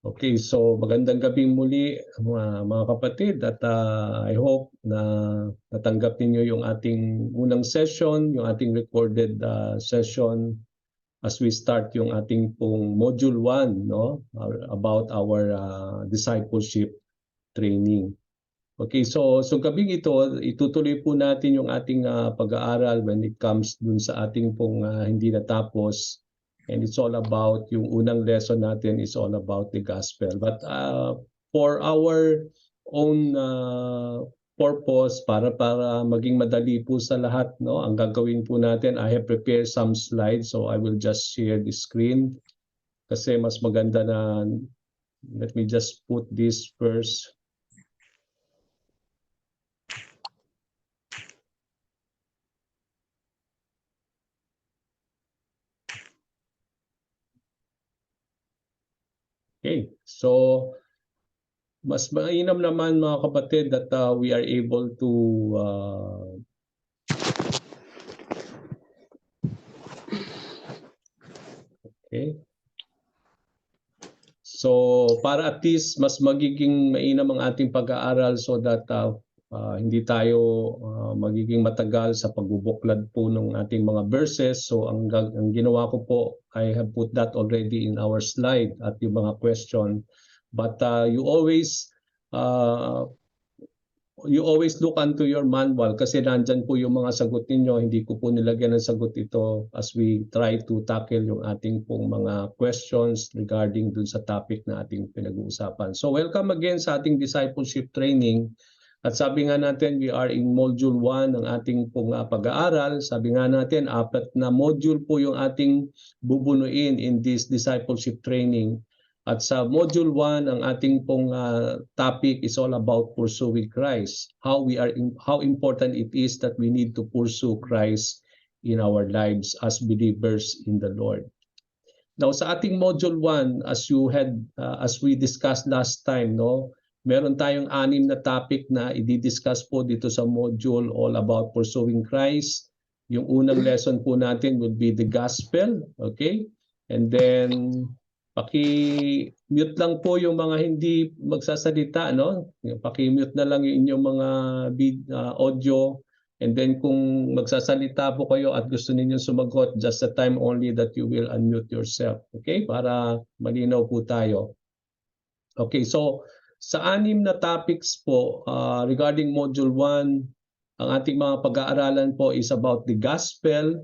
Okay, so magandang gabi muli mga kapatid at I hope na natanggap ninyo yung ating unang session, yung ating recorded session as we start yung ating pong module 1, no, about our discipleship training. Okay, so gabing ito, itutuloy po natin yung ating pag-aaral when it comes dun sa ating pong hindi natapos. And it's all about, yung unang lesson natin is all about the gospel. But for our own purpose, para maging madali po sa lahat, no, ang gagawin po natin, I have prepared some slides, so I will just share the screen. Kasi mas maganda na, let me just put this first. Okay, so mas mainam naman mga kapatid that we are able to okay. So para at least mas magiging mainam ang ating pag-aaral so that hindi tayo magiging matagal sa pagbubuklad po ng ating mga verses. So ang ginawa ko po, I have put that already in our slide at yung mga question. But you always look onto your manual kasi nandyan po yung mga sagot ninyo. Hindi ko po nilagyan ng sagot ito as we try to tackle yung ating pong mga questions regarding dun sa topic na ating pinag-uusapan. So welcome again sa ating discipleship training. At sabi nga natin, we are in module 1 ng ating pong pag-aaral. Sabi nga natin, 4 na module po yung ating bubunuin in this discipleship training. At sa module 1, ang ating pong topic is all about pursuing Christ. How important it is that we need to pursue Christ in our lives as believers in the Lord. Now sa ating module 1, as we discussed last time, no, meron tayong 6 na topic na i-discuss po dito sa module all about pursuing Christ. Yung unang lesson po natin would be the gospel, okay? And then paki-mute lang po yung mga hindi magsasalita, no? Paki-mute na lang yung inyong mga audio. And then kung magsasalita po kayo at gusto ninyong sumagot, just the time only that you will unmute yourself. Okay? Para malinaw po tayo. Okay, so sa 6 na topics po regarding module 1, ang ating mga pag-aaralan po is about the gospel.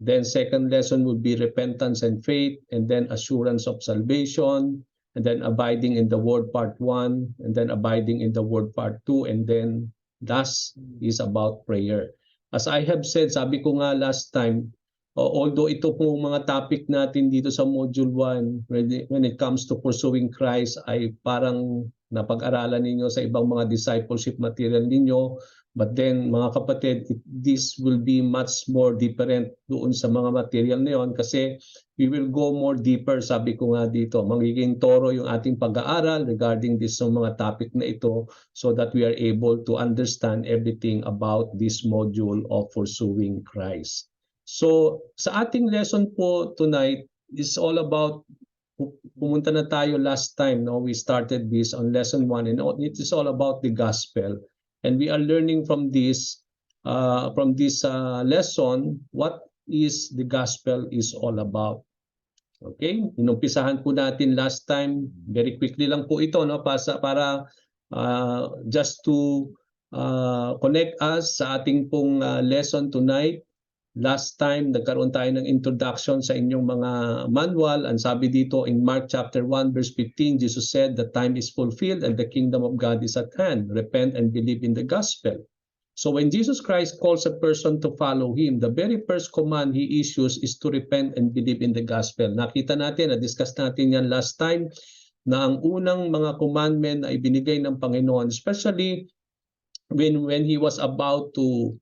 Then second lesson would be repentance and faith, and then assurance of salvation, and then abiding in the word part 1, and then abiding in the word part 2, and then last is about prayer. As I have said, sabi ko nga last time, although ito po mga topic natin dito sa module 1, when it comes to pursuing Christ, ay parang napag-aralan ninyo sa ibang mga discipleship material ninyo. But then mga kapatid, this will be much more different doon sa mga material na yun kasi we will go more deeper, sabi ko nga dito. Magiging toro yung ating pag-aaral regarding this mga topic na ito so that we are able to understand everything about this module of pursuing Christ. So sa ating lesson po tonight is all about, pumunta na tayo last time, no? We started this on lesson 1 and it is all about the gospel. And we are learning from this lesson what is the gospel is all about. Okay? Inumpisahan po natin last time, very quickly lang po ito, no, para just to connect us sa ating pong lesson tonight. Last time, nagkaroon tayo ng introduction sa inyong mga manual. Ang sabi dito in Mark chapter 1 verse 15, Jesus said, "The time is fulfilled and the kingdom of God is at hand. Repent and believe in the gospel." So when Jesus Christ calls a person to follow Him, the very first command He issues is to repent and believe in the gospel. Nakita natin, na-discuss natin yan last time, na ang unang mga commandment na ibinigay ng Panginoon, especially when He was about to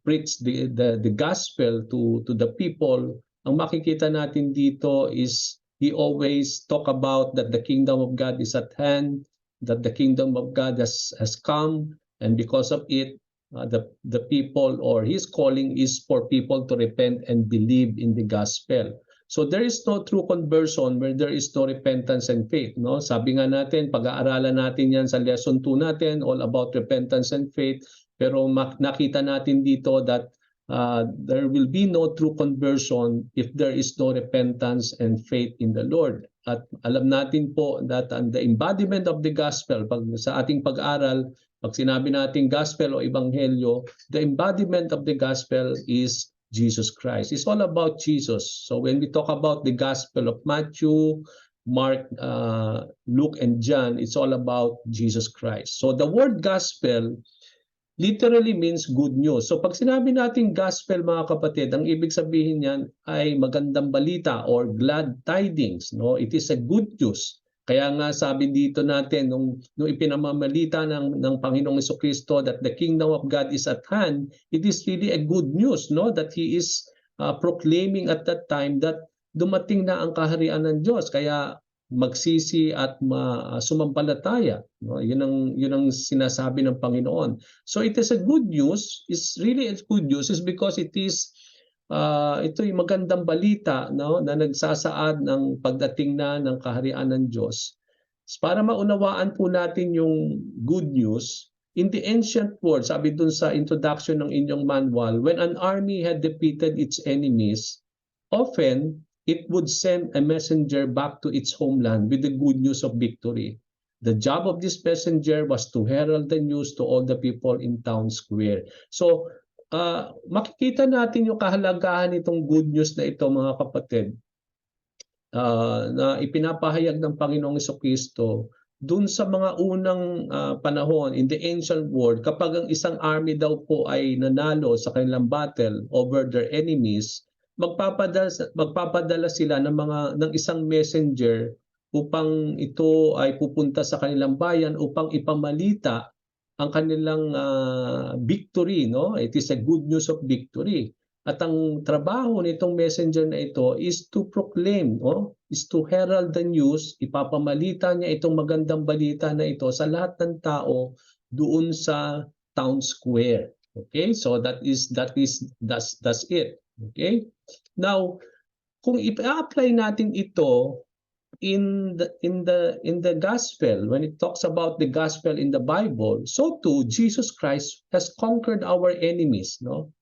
preach the gospel to the people, ang makikita natin dito is He always talk about that the kingdom of God is at hand, that the kingdom of God has come, and because of it, the people, or His calling is for people to repent and believe in the gospel. So there is no true conversion where there is no repentance and faith, no? Sabi nga natin, pag-aaralan natin 'yan sa lesson 2 natin, all about repentance and faith. Pero nakita natin dito that there will be no true conversion if there is no repentance and faith in the Lord. At alam natin po that the embodiment of the gospel, pag sa ating pag-aral, pag sinabi natin gospel o ebanghelyo, the embodiment of the gospel is Jesus Christ. It's all about Jesus. So when we talk about the gospel of Matthew, Mark, Luke, and John, it's all about Jesus Christ. So the word gospel literally means good news. So pag sinabi natin gospel, mga kapatid, ang ibig sabihin niyan ay magandang balita or glad tidings, no? It is a good news. Kaya nga sabi dito natin nung ipinamamalita ng Panginoong Jesucristo that the kingdom of God is at hand, it is really a good news, no? That he is proclaiming at that time that dumating na ang kaharian ng Diyos. Kaya magsisi at sumampalataya, no? Yun ang sinasabi ng Panginoon. So it is a good news. It's really a good news is because it is ito yung magandang balita, no, na nagsasaad ng pagdating na ng kaharian ng Diyos. Para maunawaan po natin yung good news, in the ancient world, sabi dun sa introduction ng inyong manual, when an army had defeated its enemies, often it would send a messenger back to its homeland with the good news of victory. The job of this messenger was to herald the news to all the people in town square. So, makikita natin yung kahalagahan nitong good news na ito, mga kapatid, na ipinapahayag ng Panginoong Jesucristo dun sa mga unang panahon in the ancient world. Kapag ang isang army daw po ay nanalo sa kanilang battle over their enemies, magpapadala sila ng isang messenger upang ito ay pupunta sa kanilang bayan upang ipamalita ang kanilang victory, no? It is a good news of victory. At ang trabaho nitong messenger na ito is to proclaim, no? Is to herald the news, ipapamalita niya itong magandang balita na ito sa lahat ng tao doon sa town square. Okay? So that's it. Okay? Now, kung i-apply natin ito in the gospel, when it talks about the gospel in the Bible, so too Jesus Christ has conquered our enemies, no?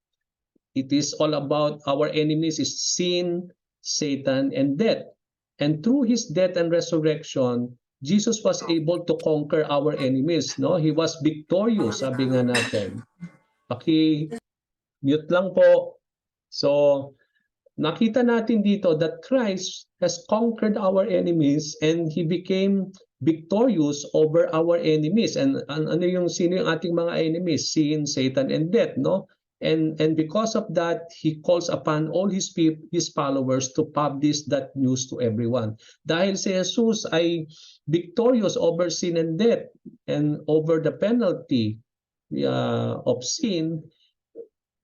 It is all about our enemies is sin, Satan, and death. And through his death and resurrection, Jesus was able to conquer our enemies, no? He was victorious, sabi nga natin. Paki-mute lang po. So, nakita natin dito that Christ has conquered our enemies and he became victorious over our enemies. And sino yung ating mga enemies? Sin, Satan, and death, no? And because of that, he calls upon all his followers to publish that news to everyone. Dahil si Jesus ay victorious over sin and death and over the penalty of sin,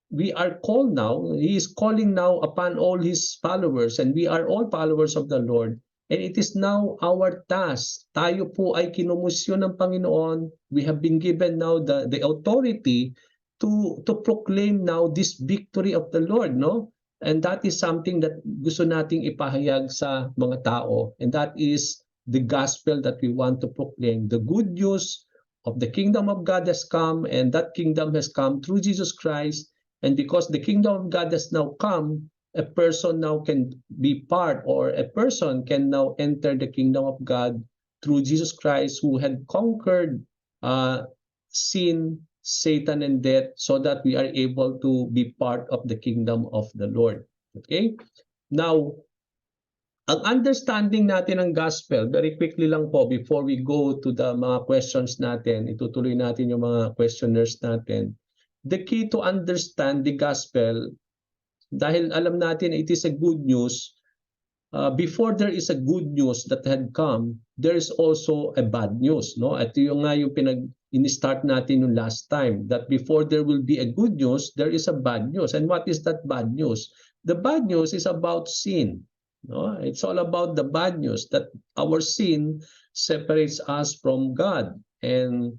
we are called now, he is calling now upon all his followers, and we are all followers of the Lord. And it is now our task. Tayo po ay kinomisyon ng Panginoon. We have been given now the authority to proclaim now this victory of the Lord, no? And that is something that gusto nating ipahayag sa mga tao. And that is the gospel that we want to proclaim. The good news of the kingdom of God has come, and that kingdom has come through Jesus Christ. And because the kingdom of God has now come, a person now can be part, or a person can now enter the kingdom of God through Jesus Christ, who had conquered sin, Satan, and death, so that we are able to be part of the kingdom of the Lord. Okay? Now, ang understanding natin ng gospel, very quickly lang po before we go to the mga questions natin, itutuloy natin yung mga questioners natin. The key to understand the gospel, dahil alam natin it is a good news, before there is a good news that had come, there is also a bad news, no? At yung nga yung in-start natin yung last time, that before there will be a good news, there is a bad news. And what is that bad news? The bad news is about sin, no? It's all about the bad news that our sin separates us from God. And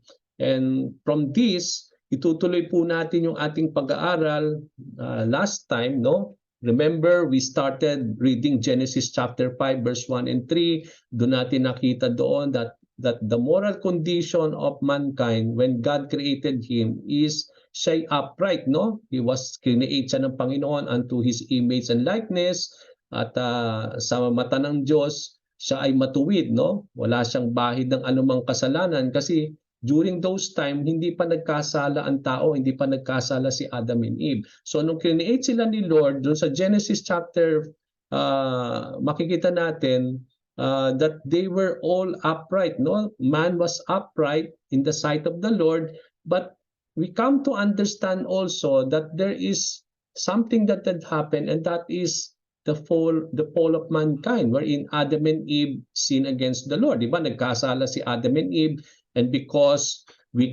from this, itutuloy po natin yung ating pag-aaral last time, no? Remember, we started reading Genesis chapter 5 verse 1 and 3. Doon natin nakita doon that the moral condition of mankind when God created him is siya upright, no? He was created siya ng Panginoon unto His image and likeness, at sa mata ng Diyos, siya ay matuwid, no? Wala siyang bahid ng anumang kasalanan kasi during those time, hindi pa nagkasala ang tao, hindi pa nagkasala si Adam and Eve. So nung create sila ni Lord, dun sa Genesis chapter, makikita natin that they were all upright, no? Man was upright in the sight of the Lord, but we come to understand also that there is something that had happened, and that is the fall of mankind, wherein Adam and Eve sinned against the Lord. Diba? Nagkasala si Adam and Eve, and because we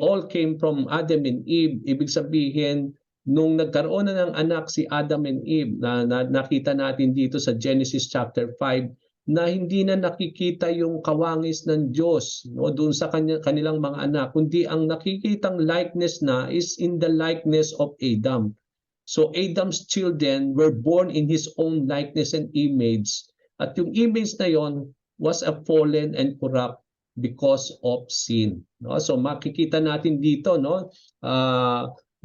all came from Adam and Eve, ibig sabihin, nung nagkaroon na ng anak si Adam and Eve, na nakita natin dito sa Genesis chapter 5, na hindi na nakikita yung kawangis ng Diyos, no, doon sa kanilang mga anak, kundi ang nakikitang likeness na is in the likeness of Adam. So Adam's children were born in his own likeness and image, at yung image na yon was a fallen and corrupt because of sin. No? So makikita natin dito, no,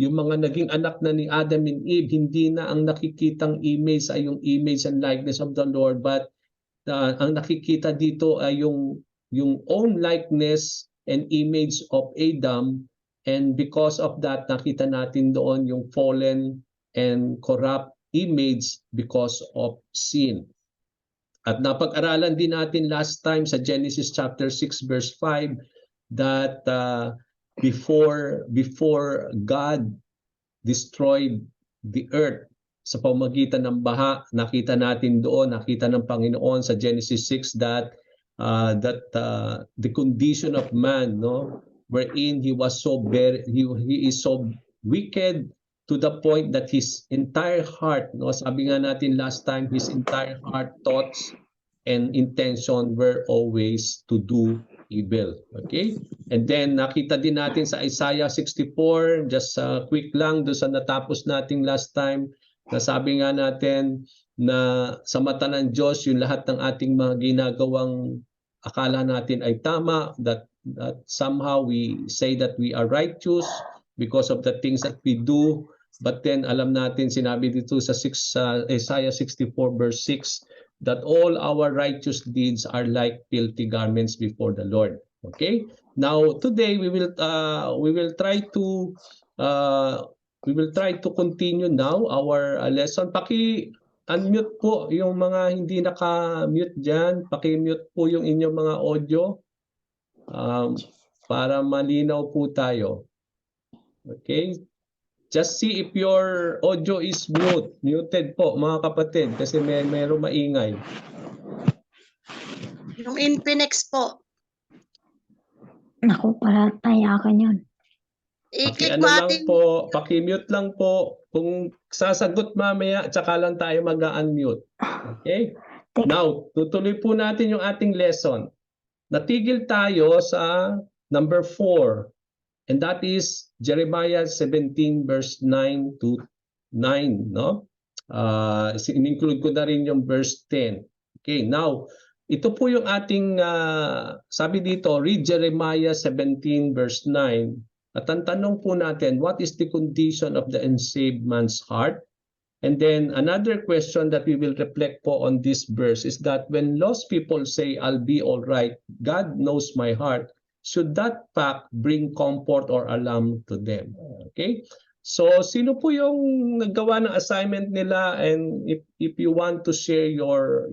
yung mga naging anak na ni Adam and Eve, hindi na ang nakikitang image ay yung image and likeness of the Lord, but ang nakikita dito ay yung own likeness and image of Adam, and because of that, nakita natin doon yung fallen and corrupt image because of sin. At napag-aralan din natin last time sa Genesis chapter 6 verse 5 that before God destroyed the earth sa pamamagitan ng baha, nakita natin doon, nakita ng Panginoon sa Genesis 6 that the condition of man, no, wherein he is so wicked to the point that his entire heart, no, sabi nga natin last time, his entire heart, thoughts, and intention were always to do evil. Okay? And then nakita din natin sa Isaiah 64, just quick lang doon sa natapos nating last time, na sabi nga natin na sa mata ng Diyos, yung lahat ng ating mga ginagawang akala natin ay tama, that somehow we say that we are righteous because of the things that we do. But then alam natin, sinabi dito sa Isaiah 64 verse 6, that all our righteous deeds are like filthy garments before the Lord. Okay? Now today we will try to continue now our lesson. Unmute po yung mga hindi naka-mute diyan. Paki-mute po yung inyong mga audio para malinaw po tayo. Okay? Just see if your audio is muted po mga kapatid, kasi mayroong maingay. Yung Infinix po. Naku, para tayakan yun. I-click mo ating... Paki-mute lang po. Kung sasagot mamaya, tsaka lang tayo mag-unmute. Okay? Now, tutuloy po natin yung ating lesson. Natigil tayo sa number 4. And that is Jeremiah 17 verse 9 to 9, no? In-include ko na rin yung verse 10. Okay, now, ito po yung ating, sabi dito, read Jeremiah 17 verse 9. At ang tanong po natin, what is the condition of the unsaved man's heart? And then another question that we will reflect po on this verse is that when lost people say, I'll be all right, God knows my heart, should that fact bring comfort or alarm to them? Okay? So, sino po yung naggawa ng assignment nila, and if you want to share your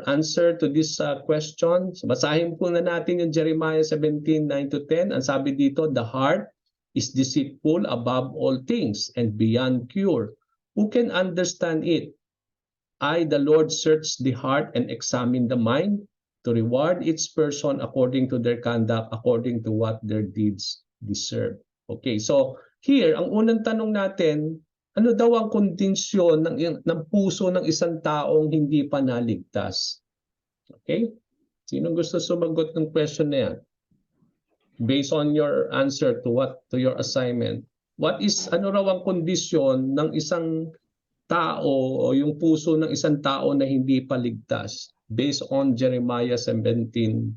answer to this question, basahin po na natin yung Jeremiah 17, 9 to 10. Ang sabi dito, the heart is deceitful above all things and beyond cure. Who can understand it? I, the Lord, search the heart and examine the mind, to reward each person according to their conduct, according to what their deeds deserve. Okay, so here, ang unang tanong natin, ano daw ang kondisyon ng puso ng isang taong hindi pa naligtas? Okay? Sino gusto sumagot ng question na yan? Based on your answer to your assignment, what is ano raw ang kondisyon ng isang tao o yung puso ng isang tao na hindi pa ligtas based on Jeremiah 17:9.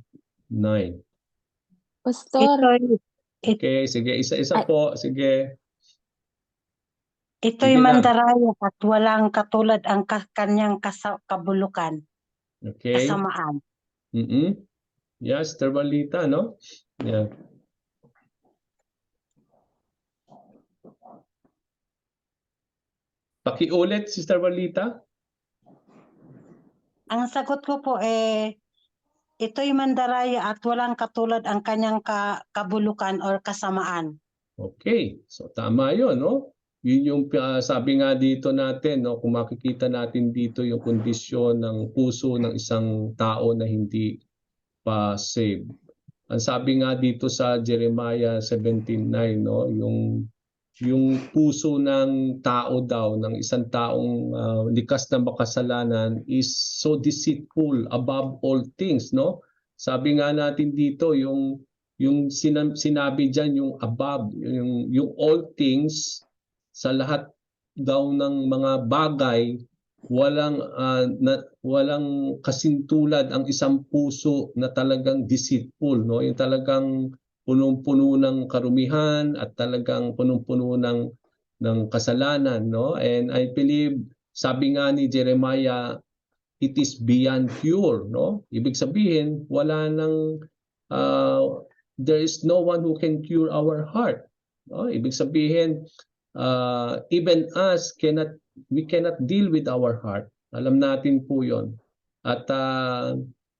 Pastor, Okay, sige, isa-isa Ay. po, sige. Ito'y Sige lang. mandaraya at walang katulad ang kanyang kabulukan, Okay. kasamaan. Yes, Terbalita, no? Yeah. Pakiulit, Sister Walita. Ang sagot ko po ito'y mandaraya at walang katulad ang kanyang kabulukan or kasamaan. Okay, so tama yun, no? Yun yung sabi nga dito natin, no? Kung makikita natin dito yung kondisyon ng puso ng isang tao na hindi pa saved. Ang sabi nga dito sa Jeremiah 17:9, no? Yung puso ng tao daw, ng isang taong likas na makasalanan is so deceitful above all things, no? Sabi nga natin dito, yung sinabi diyan, yung above, yung all things, sa lahat daw ng mga bagay, walang kasintulad ang isang puso na talagang deceitful, no? Yung talagang punong-puno ng karumihan at talagang punong-puno ng kasalanan, no? And I believe, sabi nga ni Jeremiah, it is beyond cure, no? Ibig sabihin, there is no one who can cure our heart, no? Ibig sabihin, even us we cannot deal with our heart. Alam natin po 'yon. At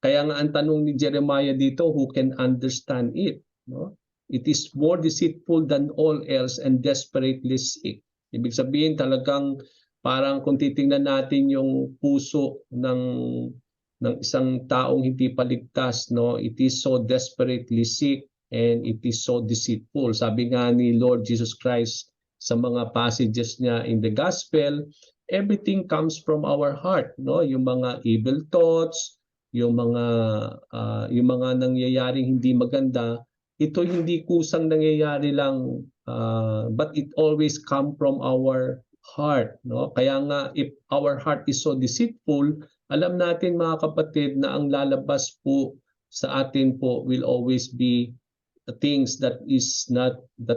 kaya nga ang tanong ni Jeremiah dito, who can understand it? No? It is more deceitful than all else and desperately sick. Ibig sabihin talagang parang kung titingnan natin yung puso ng isang taong hindi paligtas, no, it is so desperately sick and it is so deceitful. Sabi nga ni Lord Jesus Christ sa mga passages niya in the gospel, everything comes from our heart, no? Yung mga evil thoughts, yung mga nangyayaring hindi maganda, ito hindi kusang nangyayari lang, but it always come from our heart, no? Kaya nga, if our heart is so deceitful, alam natin mga kapatid na ang lalabas po sa atin po will always be things that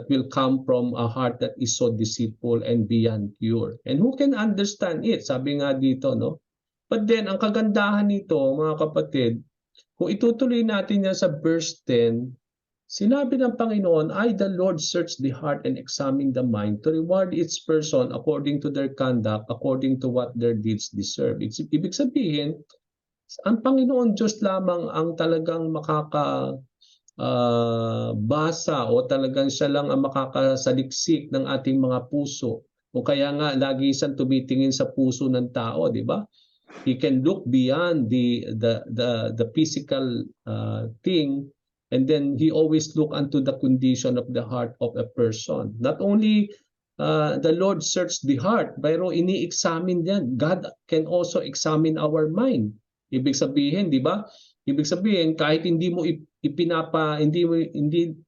will come from a heart that is so deceitful and beyond cure. And who can understand it? Sabi nga dito, no? But then, ang kagandahan nito, mga kapatid, kung itutuloy natin yan sa verse 10, sinabi ng Panginoon, I, the Lord, search the heart and examine the mind to reward each person according to their conduct, according to what their deeds deserve. Ibig sabihin, ang Panginoon Diyos lamang ang talagang basa o talagang siya lang ang makakasaliksik ng ating mga puso. O kaya nga, lagi siyang tumitingin sa puso ng tao, di ba? He can look beyond the physical thing, and then he always look unto the condition of the heart of a person. Not only the Lord search the heart, pero ini-examine yan. God can also examine our mind. Ibig sabihin, di ba? Ibig sabihin, kahit hindi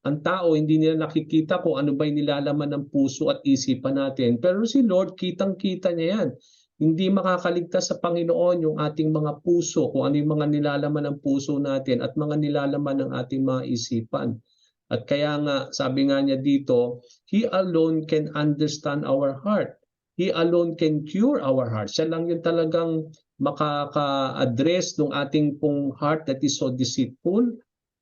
ang tao hindi nila nakikita kung ano ba yung nilalaman ng puso at isipan natin. Pero si Lord, kitang-kita niya yan. Hindi makakaligtas sa Panginoon yung ating mga puso, kung ano yung mga nilalaman ng puso natin at mga nilalaman ng ating mga isipan. At kaya nga, sabi nga niya dito, He alone can understand our heart. He alone can cure our heart. Siya lang yung talagang makaka-address ng ating pong heart that is so deceitful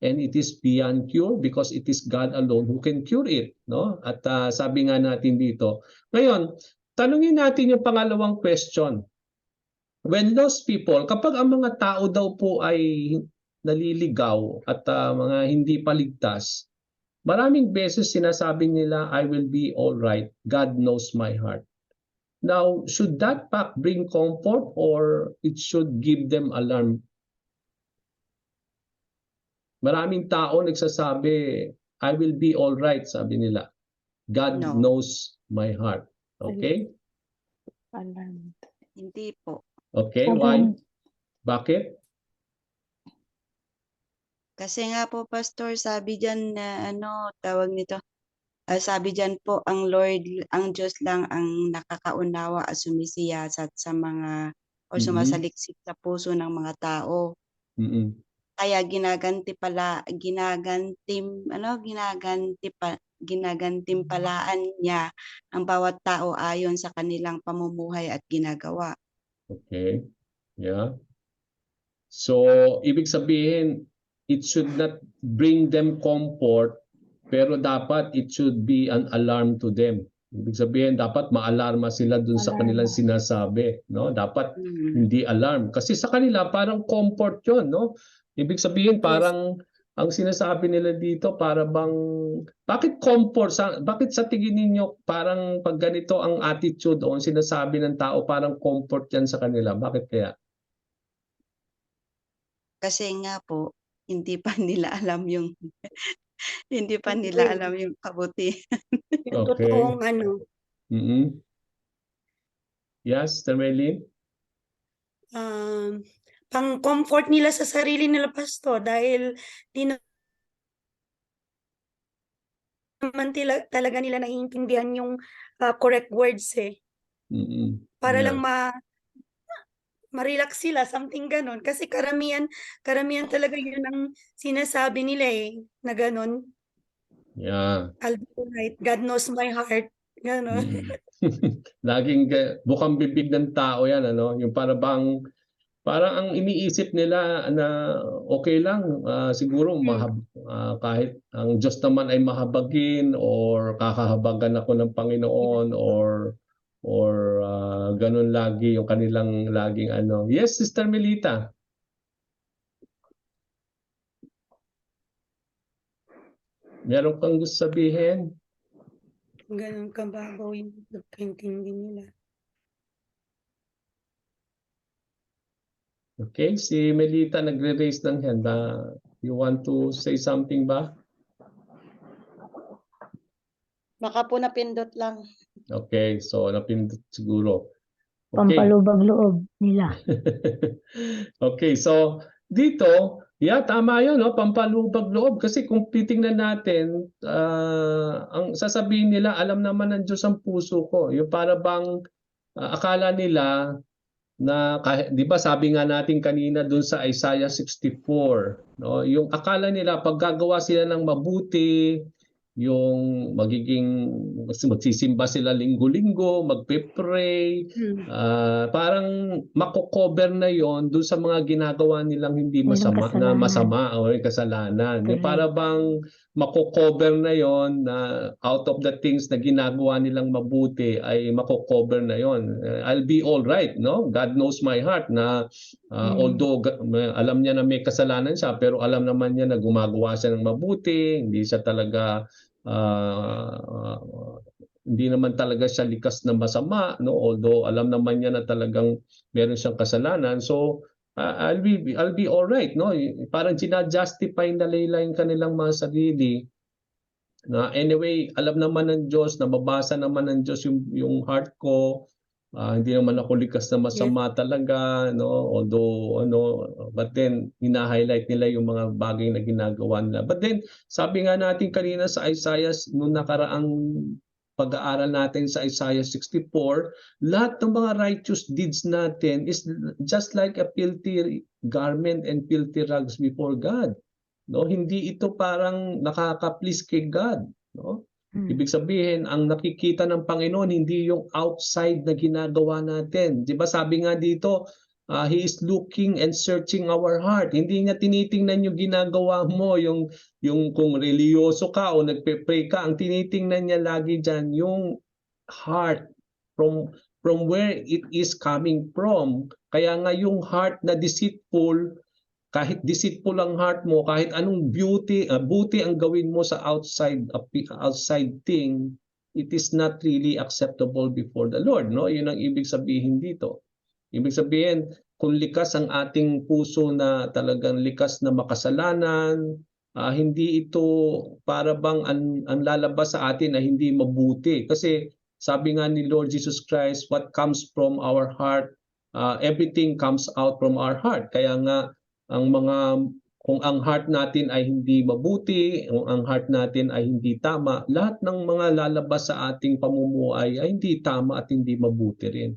and it is beyond cure because it is God alone who can cure it, no? At sabi nga natin dito. Ngayon, tanungin natin yung pangalawang question. When lost people, kapag ang mga tao daw po ay naliligaw at mga hindi paligtas, maraming beses sinasabi nila, I will be all right. God knows my heart. Now, should that fact bring comfort or it should give them alarm? Maraming tao nagsasabi, I will be all right, sabi nila. God knows my heart. Okay? alarm. Hindi po. Okay, why? Bakit? Kasi nga po, Pastor, sabi dyan na tawag nito, Sabi diyan po, ang Lord, ang Diyos lang ang nakakaunawa at sumisiyasat sa mga o sumasaliksik sa puso ng mga tao. Mm-mm. Kaya ginagantimpalaan niya ang bawat tao ayon sa kanilang pamumuhay at ginagawa. Okay. Yeah. So, ibig sabihin, it should not bring them comfort, pero dapat it should be an alarm to them. Ibig sabihin, dapat maalarma sila dun sa kanilang Alarma. sinasabi, no? Dapat Mm. hindi alarm. Kasi sa kanila, parang comfort yun, no? Ibig sabihin, parang ang sinasabi nila dito, para bang, bakit comfort? Bakit sa tingin ninyo, parang pag ganito ang attitude o ang sinasabi ng tao, parang comfort yan sa kanila? Bakit kaya? Kasi nga po, hindi pa nila alam yung hindi pa nila alam yung kabutihan. Yung Okay. totoong ano, Mm-hmm. Yes, Termelin? pang-comfort nila sa sarili nila, Pastor, dahil di naman talaga nila naiintindihan yung correct words eh. Mm-mm. Para Yeah. lang ma-relax sila, something ganon. Kasi karamihan talaga yun ang sinasabi nila eh, na ganon. Yeah. I'll be right, God knows my heart. Ganon. Mm-mm. Laging bukang bibig ng tao yan, ano? Yung parang ang iniisip nila na okay lang, siguro kahit ang Diyos naman ay mahabagin or kakahabagan ako ng Panginoon or ganun lagi yung kanilang laging ano. Yes, Sister Melita. Meron kang gusto sabihin? Ganon kababaw yung pagkaintindi nila. Okay, si Melita nagre-raise ng hand. You want to say something ba? Baka po napindot lang. Okay, so napindot siguro. Okay. Pampalubag loob nila. Okay, so dito, yeah, tama yun, no? Pampalubag loob. Kasi kung titingnan natin, ang sasabihin nila, alam naman ng Diyos ang puso ko. Yung para bang akala nila na, di ba sabi nga natin kanina dun sa Isaiah 64, no? Yung akala nila pag gagawa sila ng mabuti, yung magsisimba sila linggo-linggo, magpe-pray, parang mako-cover na yon dun sa mga ginagawa nilang hindi masama, na masama o kasalanan. Yung para bang mako-cover na yon na out of the things na ginagawa nilang mabuti ay mako-cover na yon. I'll be all right, no? God knows my heart na although alam niya na may kasalanan siya, pero alam naman niya na gumagawa siya ng mabuti, hindi siya talaga hindi naman talaga siya likas na masama, no? Although alam naman niya na talagang meron siyang kasalanan. So I'll be all right, no? Parang gina-justify nila yung kanilang mga sarili. Na anyway, alam naman ng Diyos, na mabasa naman ng Diyos yung heart ko. Hindi naman ako likas na masama talaga, no? Although but then hina-highlight nila yung mga bagay na ginagawa nila. But then sabi nga natin kanina sa Isaiah, nung nakaraang pag-aaral natin sa Isaiah 64, lahat ng mga righteous deeds natin is just like a filthy garment and filthy rags before God. No, hindi ito parang nakaka-please kay God, no? Ibig sabihin, ang nakikita ng Panginoon hindi yung outside na ginagawa natin. 'Di ba sabi nga dito, He is looking and searching our heart. Hindi niya tinitingnan yung ginagawa mo, yung kung reliyoso ka o nagpe-pray ka, ang tinitingnan niya lagi diyan yung heart, from where it is coming from. Kaya nga yung heart na deceitful, kahit deceitful ang heart mo, kahit anong buti ang gawin mo sa outside thing, it is not really acceptable before the Lord, no? Yun ang ibig sabihin dito. Ibig sabihin, kung likas ang ating puso na talagang likas na makasalanan, hindi ito para bang ang lalabas sa atin na hindi mabuti. Kasi sabi nga ni Lord Jesus Christ, what comes from our heart, everything comes out from our heart. Kaya nga, ang mga kung ang heart natin ay hindi mabuti, kung ang heart natin ay hindi tama, lahat ng mga lalabas sa ating pamumuhay ay hindi tama at hindi mabuti rin.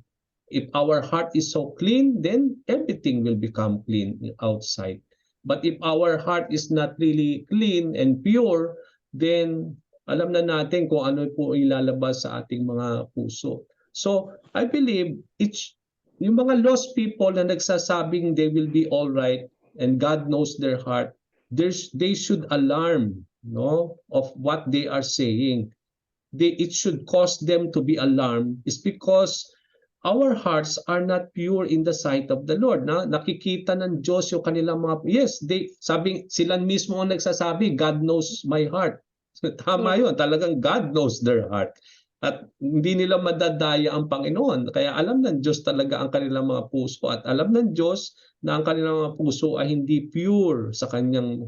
If our heart is so clean, then everything will become clean outside. But if our heart is not really clean and pure, then alam na natin kung ano po ilalabas sa ating mga puso. So, I believe yung mga lost people na nagsasabing they will be all right and God knows their heart, they should alarm, no, of what they are saying. It should cause them to be alarmed is because our hearts are not pure in the sight of the Lord. Na nakikita ng Diyos yung kanilang mga, yes, sila mismo ang nagsasabi, God knows my heart. Tama yun, talagang God knows their heart. At hindi nila madadaya ang Panginoon. Kaya alam ng Diyos talaga ang kanilang mga puso. At alam ng Diyos na ang kanilang mga puso ay hindi pure sa kanyang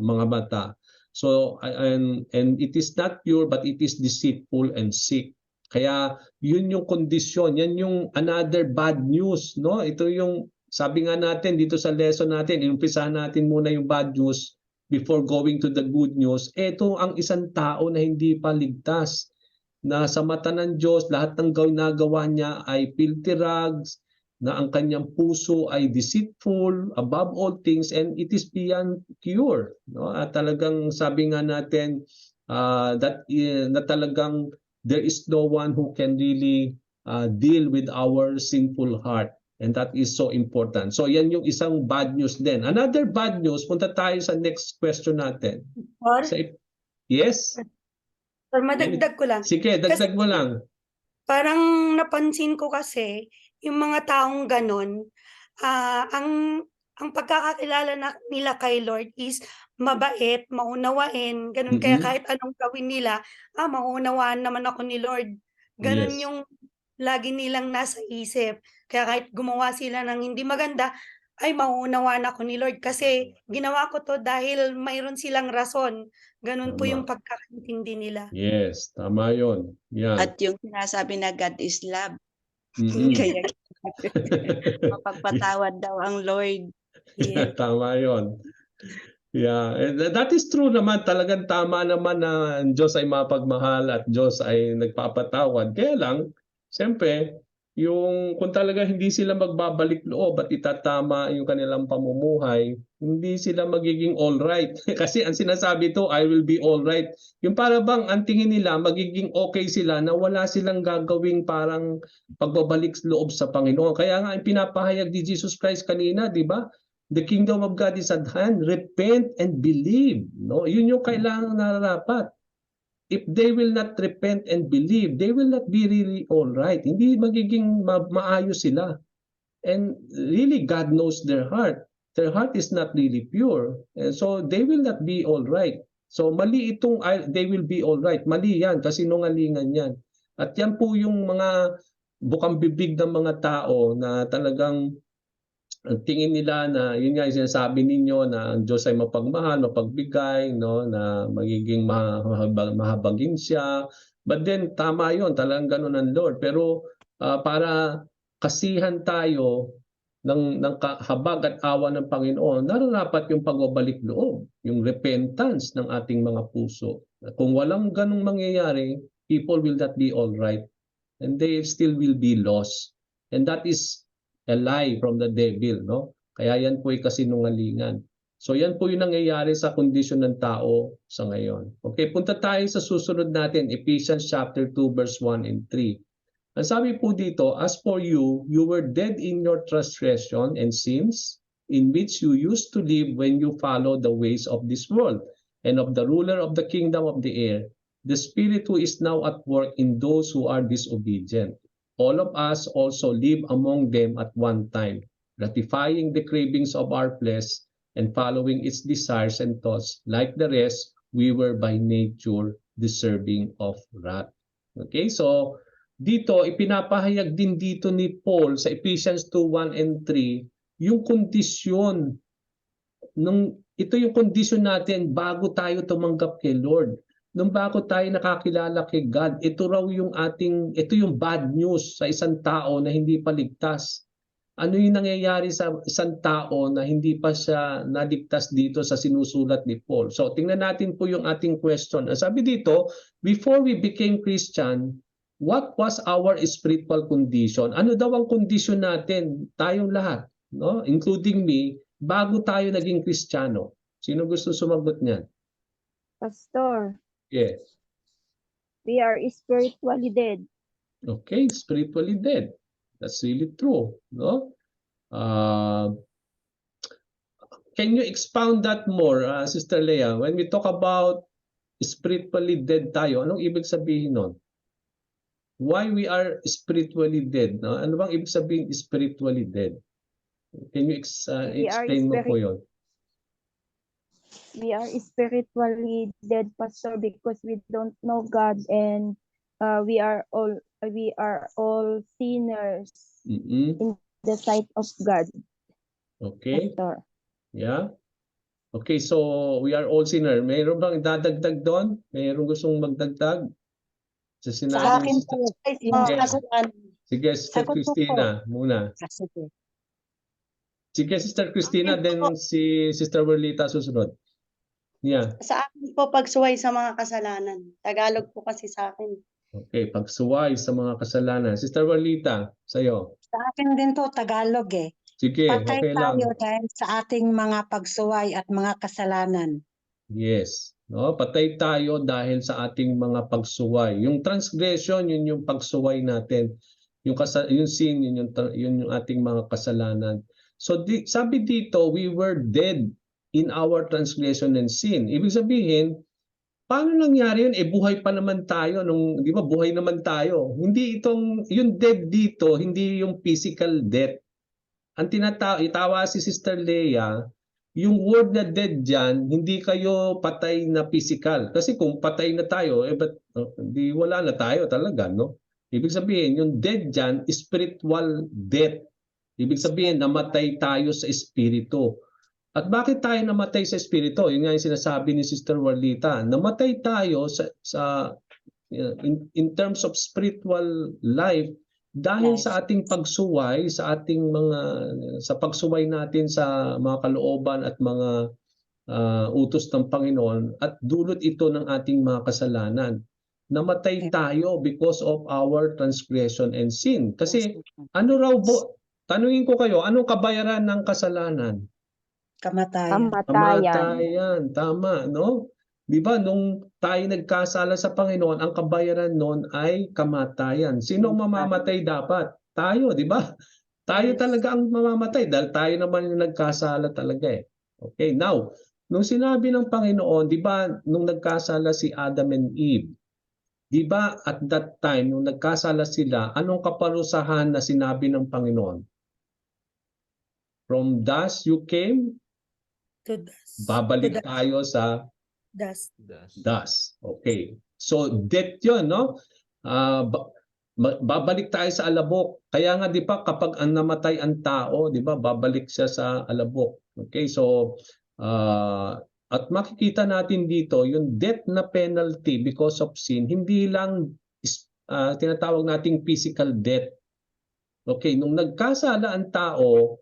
mga mata. So, and it is not pure but it is deceitful and sick. Kaya yun yung kondisyon, yan yung another bad news, no? Ito yung sabi nga natin dito sa lesson natin, inumpisahan natin muna yung bad news before going to the good news. Ito ang isang tao na hindi pa ligtas, na sa mata ng Diyos lahat ng ginagawa niya ay filthy rags, na ang kanyang puso ay deceitful above all things and it is beyond cure, no? At talagang sabi nga natin na talagang there is no one who can really deal with our sinful heart. And that is so important. So yan yung isang bad news din. Another bad news, punta tayo sa next question natin. Or, Yes? or madagdag ko lang. Sige, dagdag mo lang. Parang napansin ko kasi, yung mga taong ganon, ang pagkakakilala nila kay Lord is mabait, maunawain, ganun. Kaya kahit anong gawin nila, maunawaan naman ako ni Lord. Ganun Yes. yung lagi nilang nasa isip. Kaya kahit gumawa sila ng hindi maganda, ay mauunawaan ako ni Lord kasi ginawa ko to dahil mayroon silang rason. Ganun po Tama. yung pagkakaintindi nila. Yes, tama yun. Yan. At yung sinasabi na God is love. Mhm. Kaya mapagpatawad daw ang Lord. Yes. Tama yun. Yeah, and that is true naman. Talagang tama naman na ang Diyos ay mapagmahal at Diyos ay nagpapatawad. Kaya lang, siyempre, kung talaga hindi sila magbabalik loob at itatama yung kanilang pamumuhay, hindi sila magiging all right. Kasi ang sinasabi to, I will be all right. Yung para bang ang tingin nila, magiging okay sila na wala silang gagawing parang pagbabalik loob sa Panginoon. Kaya nga, ang pinapahayag ni Jesus Christ kanina, di ba? The kingdom of God is at hand. Repent and believe. No? Yun yung kailangan nararapat. If they will not repent and believe, they will not be really all right. Hindi magiging maayos sila. And really, God knows their heart. Their heart is not really pure. And so they will not be all right. So mali itong they will be all right. Mali yan kasi nungalingan yan. At yan po yung mga bukang bibig ng mga tao na talagang ang tingin nila na yun nga yung sinasabi ninyo na ang Diyos ay mapagmahal, mapagbigay, no, na magiging mahabagin siya. But then tama yun, talagang ganun ang Lord. Pero para kasihan tayo ng habag at awa ng Panginoon, nararapat yung pagbabalik loob, yung repentance ng ating mga puso. Kung walang ganung mangyayari, people will not be all right and they still will be lost. And that is a lie from the devil, no? Kaya yan po ay kasinungalingan. So yan po yung nangyayari sa kondisyon ng tao sa ngayon. Okay, punta tayo sa susunod natin, Ephesians chapter 2 verse 1 and 3. Ang sabi po dito, as for you, you were dead in your transgression and sins, in which you used to live when you followed the ways of this world, and of the ruler of the kingdom of the air, the spirit who is now at work in those who are disobedient. All of us also live among them at one time, gratifying the cravings of our flesh and following its desires and thoughts. Like the rest, we were by nature deserving of wrath. Okay, so dito, ipinapahayag din dito ni Paul sa Ephesians 2:1 and 3, yung kondisyon. Ito yung kondisyon natin bago tayo tumanggap kay Lord. Nung bago tayo nakakilala kay God, ito yung bad news sa isang tao na hindi pa ligtas. ano yung nangyayari sa isang tao na hindi pa siya naligtas dito sa sinusulat ni Paul. So tingnan natin po yung ating question. Sabi dito, before we became Christian, what was our spiritual condition? Ano daw ang kondisyon natin, tayong lahat, no? Including me, bago tayo naging Kristiyano? Sino gusto sumagot niyan? Pastor, Yes. we are spiritually dead. Okay, spiritually dead. That's really true, no? Can you expound that more, Sister Leah? When we talk about spiritually dead tayo, anong ibig sabihin nun? Why we are spiritually dead? No? Ano bang ibig sabihin spiritually dead? Can you We are explain mo po yun? We are spiritually dead, Pastor, because we don't know God, and we are all sinners Mm-mm. in the sight of God, Okay. Pastor. Yeah. Okay, so we are all sinner. Mayroon bang idadagdag doon? Mayroon gustong magdagdag? Sa Sa sinabi akin ni po, Ay, Sige. mga kasalanan. Sige, Sister Sagot po po. Christina muna. Sige. Sige, Sister Christina, Akin then po. si Sister Merlita susunod. Yeah. Sa akin po pagsuway sa mga kasalanan. Tagalog po kasi sa akin. Okay, pagsuway sa mga kasalanan. Sister Merlita, sa'yo. Sa akin din po, Tagalog eh. Sige, Patay okay lang. tayo dahil sa ating mga pagsuway at mga kasalanan. Yes. No, patay tayo dahil sa ating mga pagsuway. Yung transgression, yun yung pagsuway natin. Yung sin, yun yung ating mga kasalanan. So sabi dito, we were dead in our transgression and sin. Ibig sabihin, paano nangyari yun? Buhay pa naman tayo nung, di ba, buhay naman tayo. Hindi yung dead dito, hindi yung physical death. Ang itawa si Sister Leah, yung word na dead dyan, hindi kayo patay na physical. Kasi kung patay na tayo, di wala na tayo talaga, no? Ibig sabihin, yung dead dyan, spiritual death. Ibig sabihin, namatay tayo sa espiritu. At bakit tayo namatay sa espiritu? Yun nga yung sinasabi ni Sister Warlita. Namatay tayo in terms of spiritual life dahil sa ating pagsuway, sa pagsuway natin sa mga kalooban at mga utos ng Panginoon, at dulot ito ng ating mga kasalanan. Namatay tayo because of our transgression and sin. Kasi tanungin ko kayo, anong kabayaran ng kasalanan? Kamatayan. Kamatayan, tama, no? Di ba, nung tayo nagkasala sa Panginoon, ang kabayaran noon ay kamatayan. Sino ang mamamatay dapat? Tayo, di ba? Tayo talaga ang mamamatay dahil tayo naman yung nagkasala talaga eh. Okay, now, nung sinabi ng Panginoon, di ba, nung nagkasala si Adam and Eve, di ba, at that time, nung nagkasala sila, anong kaparusahan na sinabi ng Panginoon? From dust you came, To dust. babalik To dust. tayo sa Dust. dust. Okay. So death 'yon, no? Babalik tayo sa alabok. Kaya nga 'di ba kapag namatay ang tao, 'di ba, babalik siya sa alabok. Okay? So at makikita natin dito yung death na penalty because of sin, hindi lang tinatawag nating physical death. Okay, nung nagkasala ang tao,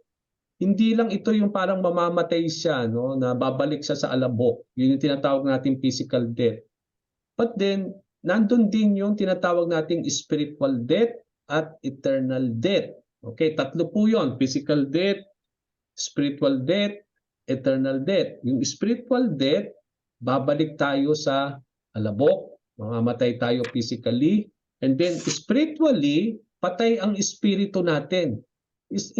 hindi lang ito yung parang mamamatay siya, no, na babalik siya sa alabok. Yun yung tinatawag nating physical death. But then, nandun din yung tinatawag nating spiritual death at eternal death. Okay, tatlo po yun. Physical death, spiritual death, eternal death. Yung spiritual death, babalik tayo sa alabok, mamamatay tayo physically, and then spiritually, patay ang espiritu natin.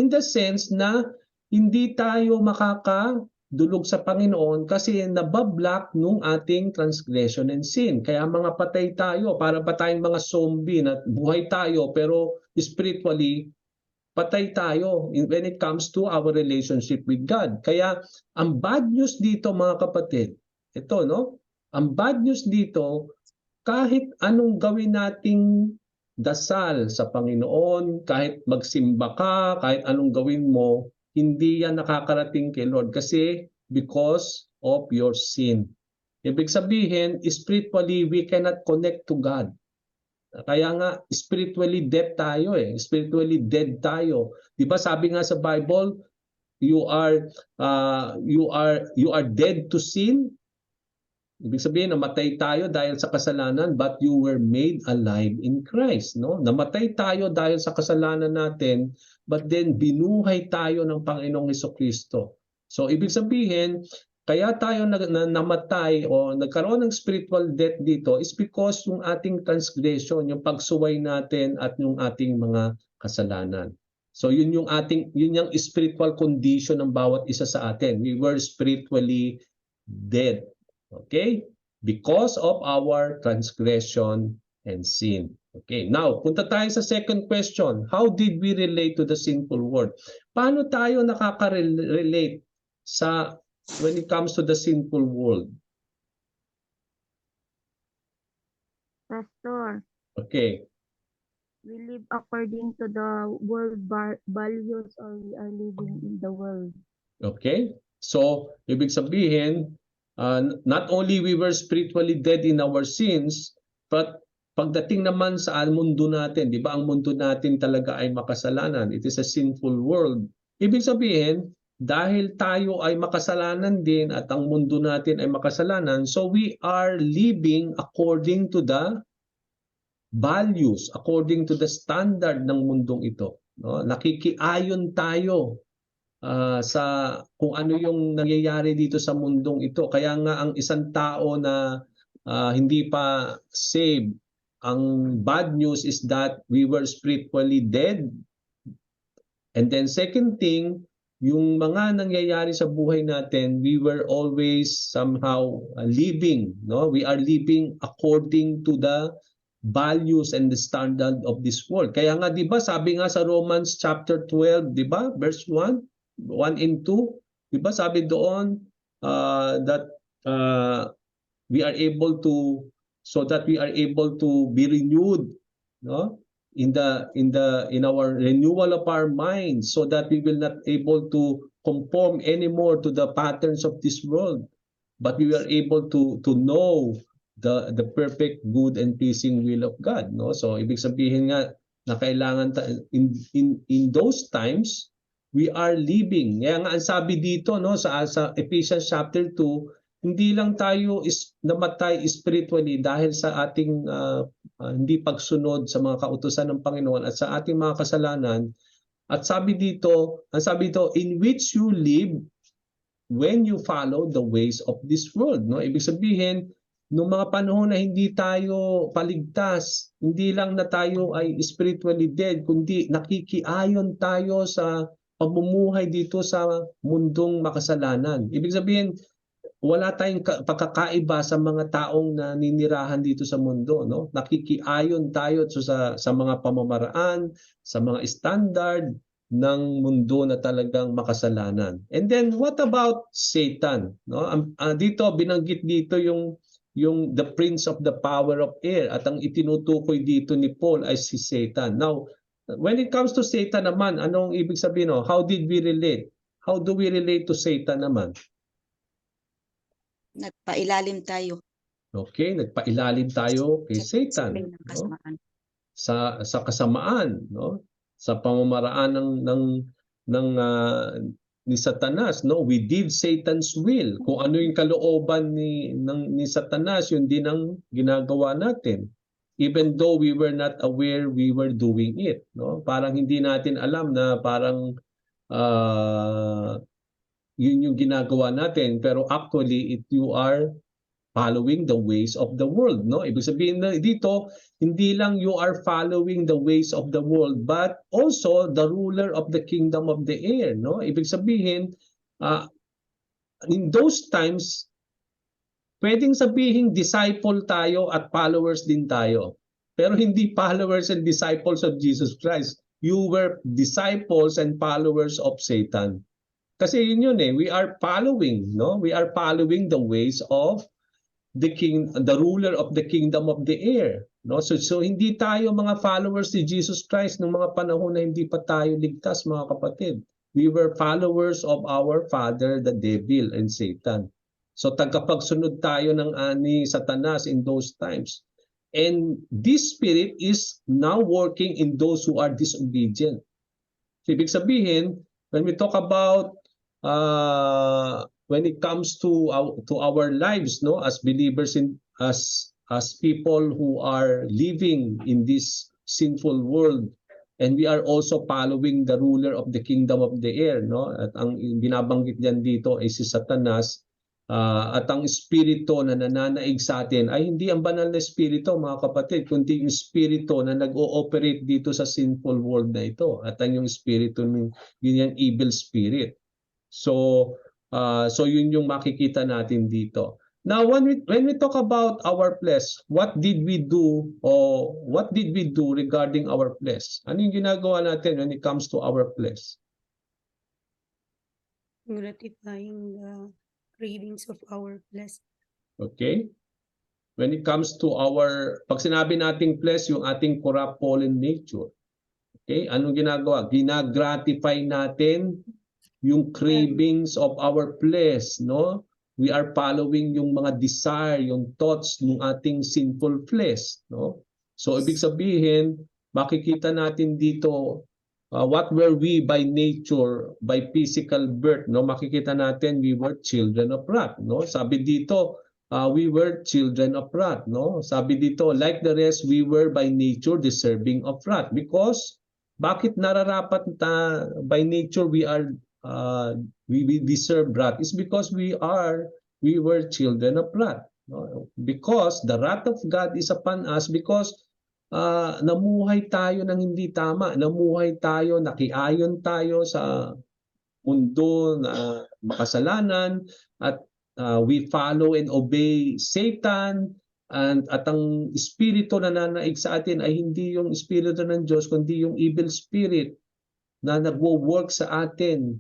In the sense na hindi tayo makakadulog sa Panginoon kasi nabablock nung ating transgression and sin. Kaya mga patay tayo, para pa tayong mga zombie na buhay tayo pero spiritually patay tayo when it comes to our relationship with God. Kaya ang bad news dito mga kapatid, ito no, ang bad news dito, kahit anong gawin nating dasal sa Panginoon, kahit magsimba ka, kahit anong gawin mo, hindi yan nakakarating kay Lord kasi because of your sin. Ibig sabihin, spiritually, we cannot connect to God. Kaya nga spiritually dead tayo eh. Spiritually dead tayo. 'Di ba sabi nga sa Bible, you are dead to sin. Ibig sabihin namatay tayo dahil sa kasalanan, but you were made alive in Christ, no? Namatay tayo dahil sa kasalanan natin, but then binuhay tayo ng Panginoong Hesukristo. So ibig sabihin, kaya tayo namatay o nagkaroon ng spiritual death dito is because yung ating transgression, yung pagsuway natin at yung ating mga kasalanan. So yun yung spiritual condition ng bawat isa sa atin. We were spiritually dead. Okay? Because of our transgression and sin. Okay, now punta tayo sa second question. How did we relate to the sinful world? Paano tayo nakaka-relate sa when it comes to the sinful world? Pastor, Okay. we live according to the world values, or we are living in the world. Okay? So, ibig sabihin, not only we were spiritually dead in our sins, but pagdating naman sa mundo natin, di ba ang mundo natin talaga ay makasalanan. It is a sinful world. Ibig sabihin, dahil tayo ay makasalanan din at ang mundo natin ay makasalanan, so we are living according to the values, according to the standard ng mundong ito. No? Nakikiayon tayo sa kung ano yung nangyayari dito sa mundong ito. Kaya nga ang isang tao na hindi pa saved, ang bad news is that we were spiritually dead. And then second thing, yung mga nangyayari sa buhay natin, we were always somehow living, no? We are living according to the values and the standard of this world. Kaya nga 'di ba, sabi nga sa Romans chapter 12, 'di ba? Verse 1 and 2, 'di ba? Sabi doon that we are able to be renewed, no? In our renewal of our minds, so that we will not able to conform anymore to the patterns of this world, but we are able to know the perfect, good and pleasing will of God, no? So ibig sabihin nga na kailangan in those times we are living. Kaya nga ang sabi dito, no, sa Ephesians chapter 2, hindi lang tayo namatay spiritually dahil sa ating hindi pagsunod sa mga kautusan ng Panginoon at sa ating mga kasalanan. At ang sabi dito, in which you live when you follow the ways of this world, no? Ibig sabihin, nung mga panahon na hindi tayo paligtas, hindi lang na tayo ay spiritually dead, kundi nakikiayon tayo sa pamumuhay dito sa mundong makasalanan. Ibig sabihin, wala tayong pagkakaiba sa mga taong naninirahan dito sa mundo, no? Nakikiayon tayo sa mga pamamaraan, sa mga standard ng mundo na talagang makasalanan. And then what about Satan, no? Dito binanggit dito yung the prince of the power of air, at ang itinutukoy dito ni Paul ay si Satan. Now, when it comes to Satan naman, anong ibig sabihin, no? How did we relate? How do we relate to Satan naman? Nagpailalim tayo Okay, nagpailalim tayo kay Satan, ng no? kasamaan. Sa kasamaan, no? Sa pamamaraan ni Satanas, no? We did Satan's will. Kung ano yung kalooban ni Satanas, yun din ang ginagawa natin. Even though we were not aware we were doing it, no? Parang hindi natin alam na parang yun yung ginagawa natin, pero actually you are following the ways of the world, no? Ibig sabihin na dito, hindi lang you are following the ways of the world, but also the ruler of the kingdom of the air, no? Ibig sabihin, in those times, pwedeng sabihin disciple tayo at followers din tayo. Pero hindi followers and disciples of Jesus Christ. You were disciples and followers of Satan. Kasi yun eh, we are following, no? We are following the ways of the ruler of the kingdom of the air, no? So hindi tayo mga followers ni Jesus Christ nung mga panahon na hindi pa tayo ligtas, mga kapatid. We were followers of our father, the devil and Satan. So tagapagsunod tayo ng ani Satanas in those times. And this spirit is now working in those who are disobedient. So, ibig sabihin, when we talk about when it comes to our lives, no, as believers, as people who are living in this sinful world, and we are also following the ruler of the kingdom of the air, no? At ang binabanggit diyan dito ay si Satanas. At ang espiritu na nananaig sa atin ay hindi ang banal na espiritu, mga kapatid, kundi yung espiritu na nag-ooperate dito sa sinful world na ito. At ang yung espiritu, yun yung evil spirit. So yun yung makikita natin dito. Now, when we talk about our flesh, what did we do regarding our flesh? Ano yung ginagawa natin when it comes to our flesh? Gratifying the cravings of our flesh. Okay? When it comes to pag sinabi nating flesh, yung ating corrupt fallen nature. Okay? Anong ginagawa? Ginagratify natin yung cravings of our flesh, no? We are following yung mga desire, yung thoughts ng ating sinful flesh, no? So ibig sabihin, makikita natin dito what were we by nature, by physical birth, no? Makikita natin we were children of wrath, no? Sabi dito, we were children of wrath, no? Sabi dito, like the rest, we were by nature deserving of wrath. Because bakit nararapat na by nature we deserve wrath? Is because we were children of wrath, no? Because the wrath of God is upon us because namuhay tayo ng hindi tama, namuhay tayo, nakiayon tayo sa mundo na makasalanan, at we follow and obey Satan, at ang espiritu na nananaig sa atin ay hindi yung espiritu ng Diyos, kundi yung evil spirit na nagwo-work sa atin.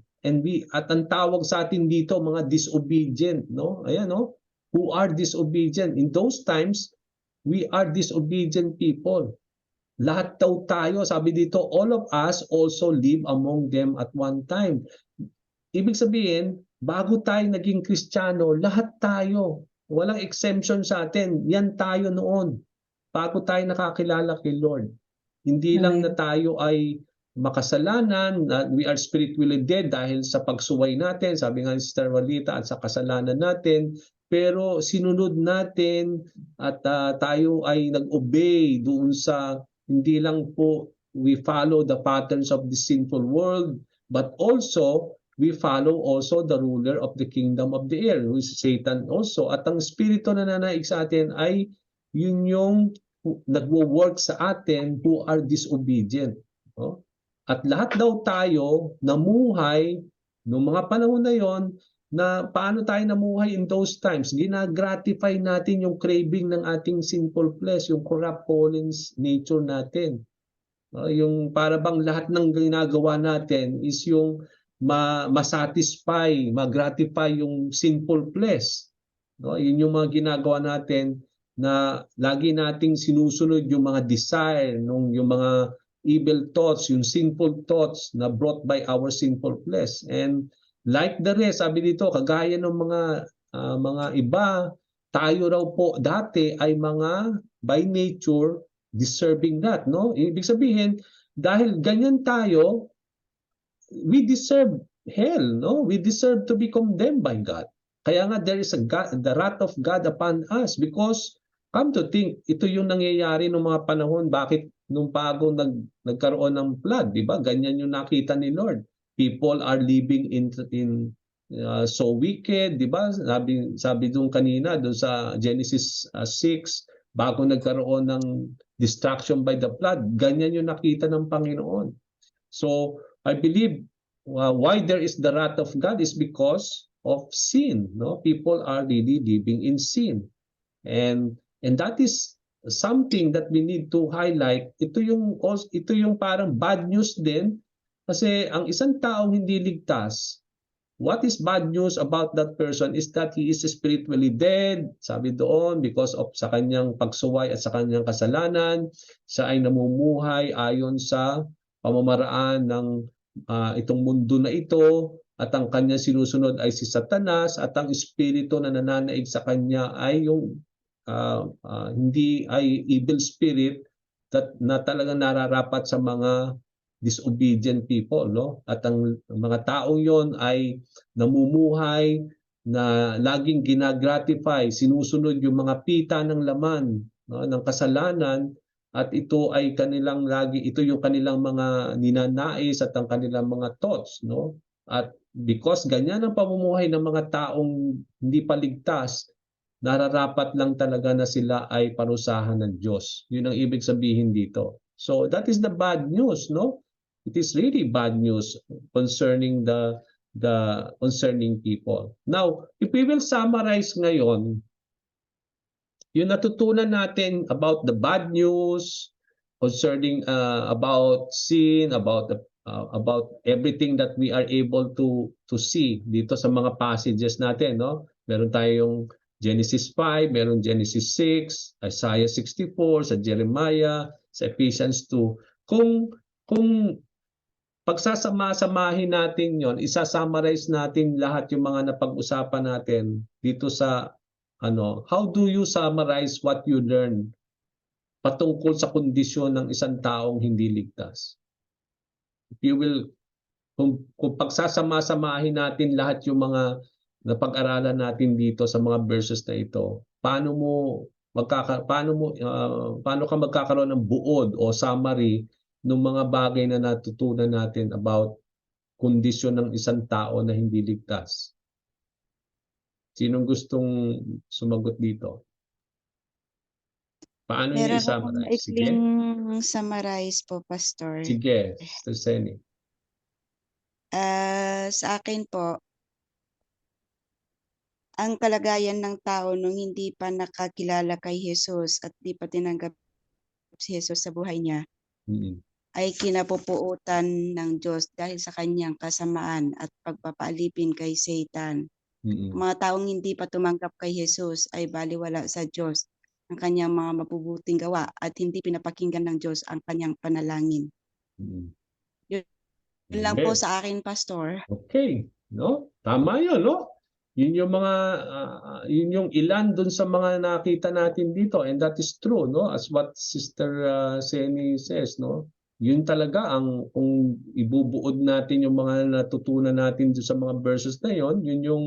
At ang tawag sa atin dito, mga disobedient, no? Ayan, no? Who are disobedient. In those times, we are disobedient people. Lahat daw tayo, sabi dito, all of us also live among them at one time. Ibig sabihin, bago tayo naging Kristiyano, lahat tayo, walang exemption sa atin. Yan tayo noon, bago tayo nakakilala kay Lord. Hindi lang na tayo ay makasalanan, na we are spiritually dead dahil sa pagsuway natin, sabi nga ni Sister Walita, at sa kasalanan natin, pero sinunod natin at tayo ay nag-obey doon sa, hindi lang po we follow the patterns of the sinful world, but also we follow also the ruler of the kingdom of the air, who is Satan also. At ang espiritu na nananaig sa atin ay yun yung nagwo-work sa atin who are disobedient, no? At lahat daw tayo namuhay noong mga panahon na yon. Na paano tayo namuhay in those times? Ginagratify natin yung craving ng ating sinful flesh, yung corrupt fallen nature natin. Yung para bang lahat ng ginagawa natin is yung ma-satisfy, ma-gratify yung sinful flesh. No? Yun yung mga ginagawa natin na lagi nating sinusunod yung mga desire, yung mga evil thoughts, yung sinful thoughts na brought by our sinful flesh. And like the rest, sabi dito, kagaya ng mga iba, tayo raw po dati ay mga by nature deserving that, no? Ibig sabihin, dahil ganyan tayo, we deserve hell, no? We deserve to be condemned by God. Kaya nga there is the wrath of God upon us, because come to think, ito yung nangyayari ng mga panahon, bakit nung bago nagkaroon ng flood, di ba? Ganyan yung nakita ni Lord. People are living in so wicked, di ba? Sabi doon kanina, doon sa Genesis 6, bago nagkaroon ng destruction by the flood, ganyan yung nakita ng Panginoon. So, I believe why there is the wrath of God is because of sin, no? People are really living in sin. And that is something that we need to highlight. Ito yung parang bad news din. Kasi ang isang taong hindi ligtas, what is bad news about that person is that he is spiritually dead, sabi doon, because of sa kanyang pagsuway at sa kanyang kasalanan. Siya ay namumuhay ayon sa pamamaraan ng itong mundo na ito, at ang kanyang sinusunod ay si Satanas, at ang espiritu na nananaig sa kanya ay yung hindi ay evil spirit na talagang nararapat sa mga disobedient people, no? At ang mga taong yon ay namumuhay na laging ginagratify, sinusunod yung mga pita ng laman, no, ng kasalanan, at ito ay ito yung kanilang mga ninanais at ang kanilang mga thoughts, no? At because ganyan ang pamumuhay ng mga taong hindi paligtas, nararapat lang talaga na sila ay parusahan ng Diyos. Yun ang ibig sabihin dito. So that is the bad news, no? It is really bad news concerning the concerning people. Now, if we will summarize ngayon, yung natutunan natin about the bad news concerning about sin, about everything that we are able to see dito sa mga passages natin, no? Meron tayong Genesis 5, meron Genesis 6, Isaiah 64, sa Jeremiah, sa Ephesians 2. Kung pagsasama-samahin natin yon, isa-summarize natin lahat yung mga napag-usapan natin dito sa how do you summarize what you learn patungkol sa kondisyon ng isang taong hindi ligtas? If you will, kung pagsasama-samahin natin lahat yung mga napag-aralan natin dito sa mga verses na ito, paano ka magkakaroon ng buod o summary ng mga bagay na natutunan natin about kondisyon ng isang tao na hindi ligtas? Sinong gustong sumagot dito? Paano niyo Meron akong i-summarize? Sige. maikling summarize po, Pastor. Sige, Sister Seni. Sa akin po, ang kalagayan ng tao nung hindi pa nakakilala kay Jesus at di pa tinanggap si Jesus sa buhay niya, ay kinapupuutan ng Diyos dahil sa kanyang kasamaan at pagpapaalipin kay Satan. Mga taong hindi pa tumanggap kay Jesus ay baliwala sa Diyos ang kanyang mga mabubuting gawa at hindi pinapakinggan ng Diyos ang kanyang panalangin. Yun lang po sa akin, Pastor. Okay, no? Tama 'yon, no? Yun yung mga yun yung ilan dun sa mga nakita natin dito, and that is true, no? As what Sister Seni says, no? Yun talaga ang kung ibubuod natin yung mga natutunan natin sa mga verses na yon, yun yung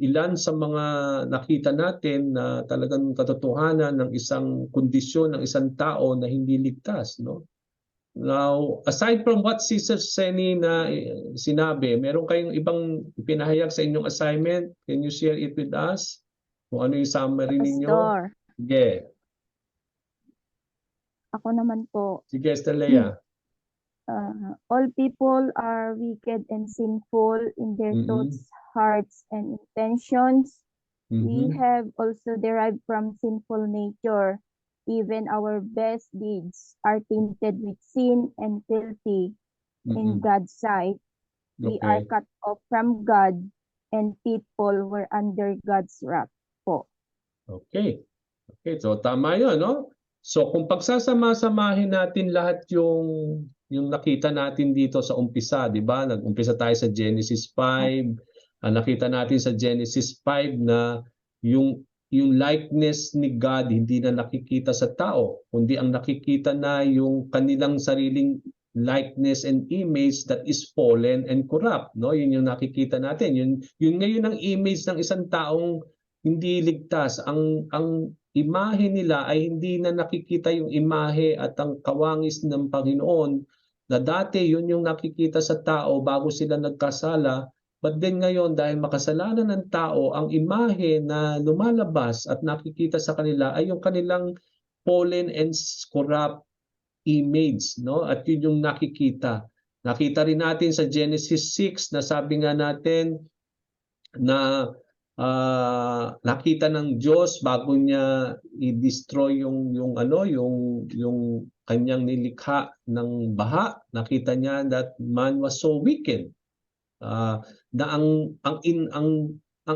ilan sa mga nakita natin na talagang katotohanan ng isang kondisyon ng isang tao na hindi ligtas, no? Now, aside from what Sister Seni na sinabi, meron kayong ibang pinahayag sa inyong assignment? Can you share it with us? Kung ano yung summary ninyo? Pastor, Sige. ako naman po. Sige, Sister Lea. All people are wicked and sinful in their thoughts, hearts, and intentions. We have also derived from sinful nature. Even our best deeds are tainted with sin and filthy in God's sight. We are cut off from God and people were under God's wrath po. Okay. Okay, so tama 'yon, no? So kung pagsasama-samahin natin lahat yung nakita natin dito sa umpisa, 'di ba? Nag-umpisa tayo sa Genesis 5. Nakita natin sa Genesis 5 na yung likeness ni God hindi na nakikita sa tao, kundi ang nakikita na yung kanilang sariling likeness and image that is fallen and corrupt, no? Yun yung nakikita natin. Yun ngayon ang image ng isang taong hindi ligtas. Ang imahe nila ay hindi na nakikita yung imahe at ang kawangis ng Panginoon na dati yun yung nakikita sa tao bago sila nagkasala. But then ngayon, dahil makasalanan ng tao, ang imahe na lumalabas at nakikita sa kanila ay yung kanilang fallen and corrupt image, no? At yun yung nakikita. Nakita rin natin sa Genesis 6 na sabi nga natin na nakita ng Diyos bago niya i-destroy yung kanyang nilikha ng baha. Nakita niya that man was so wicked. Na ang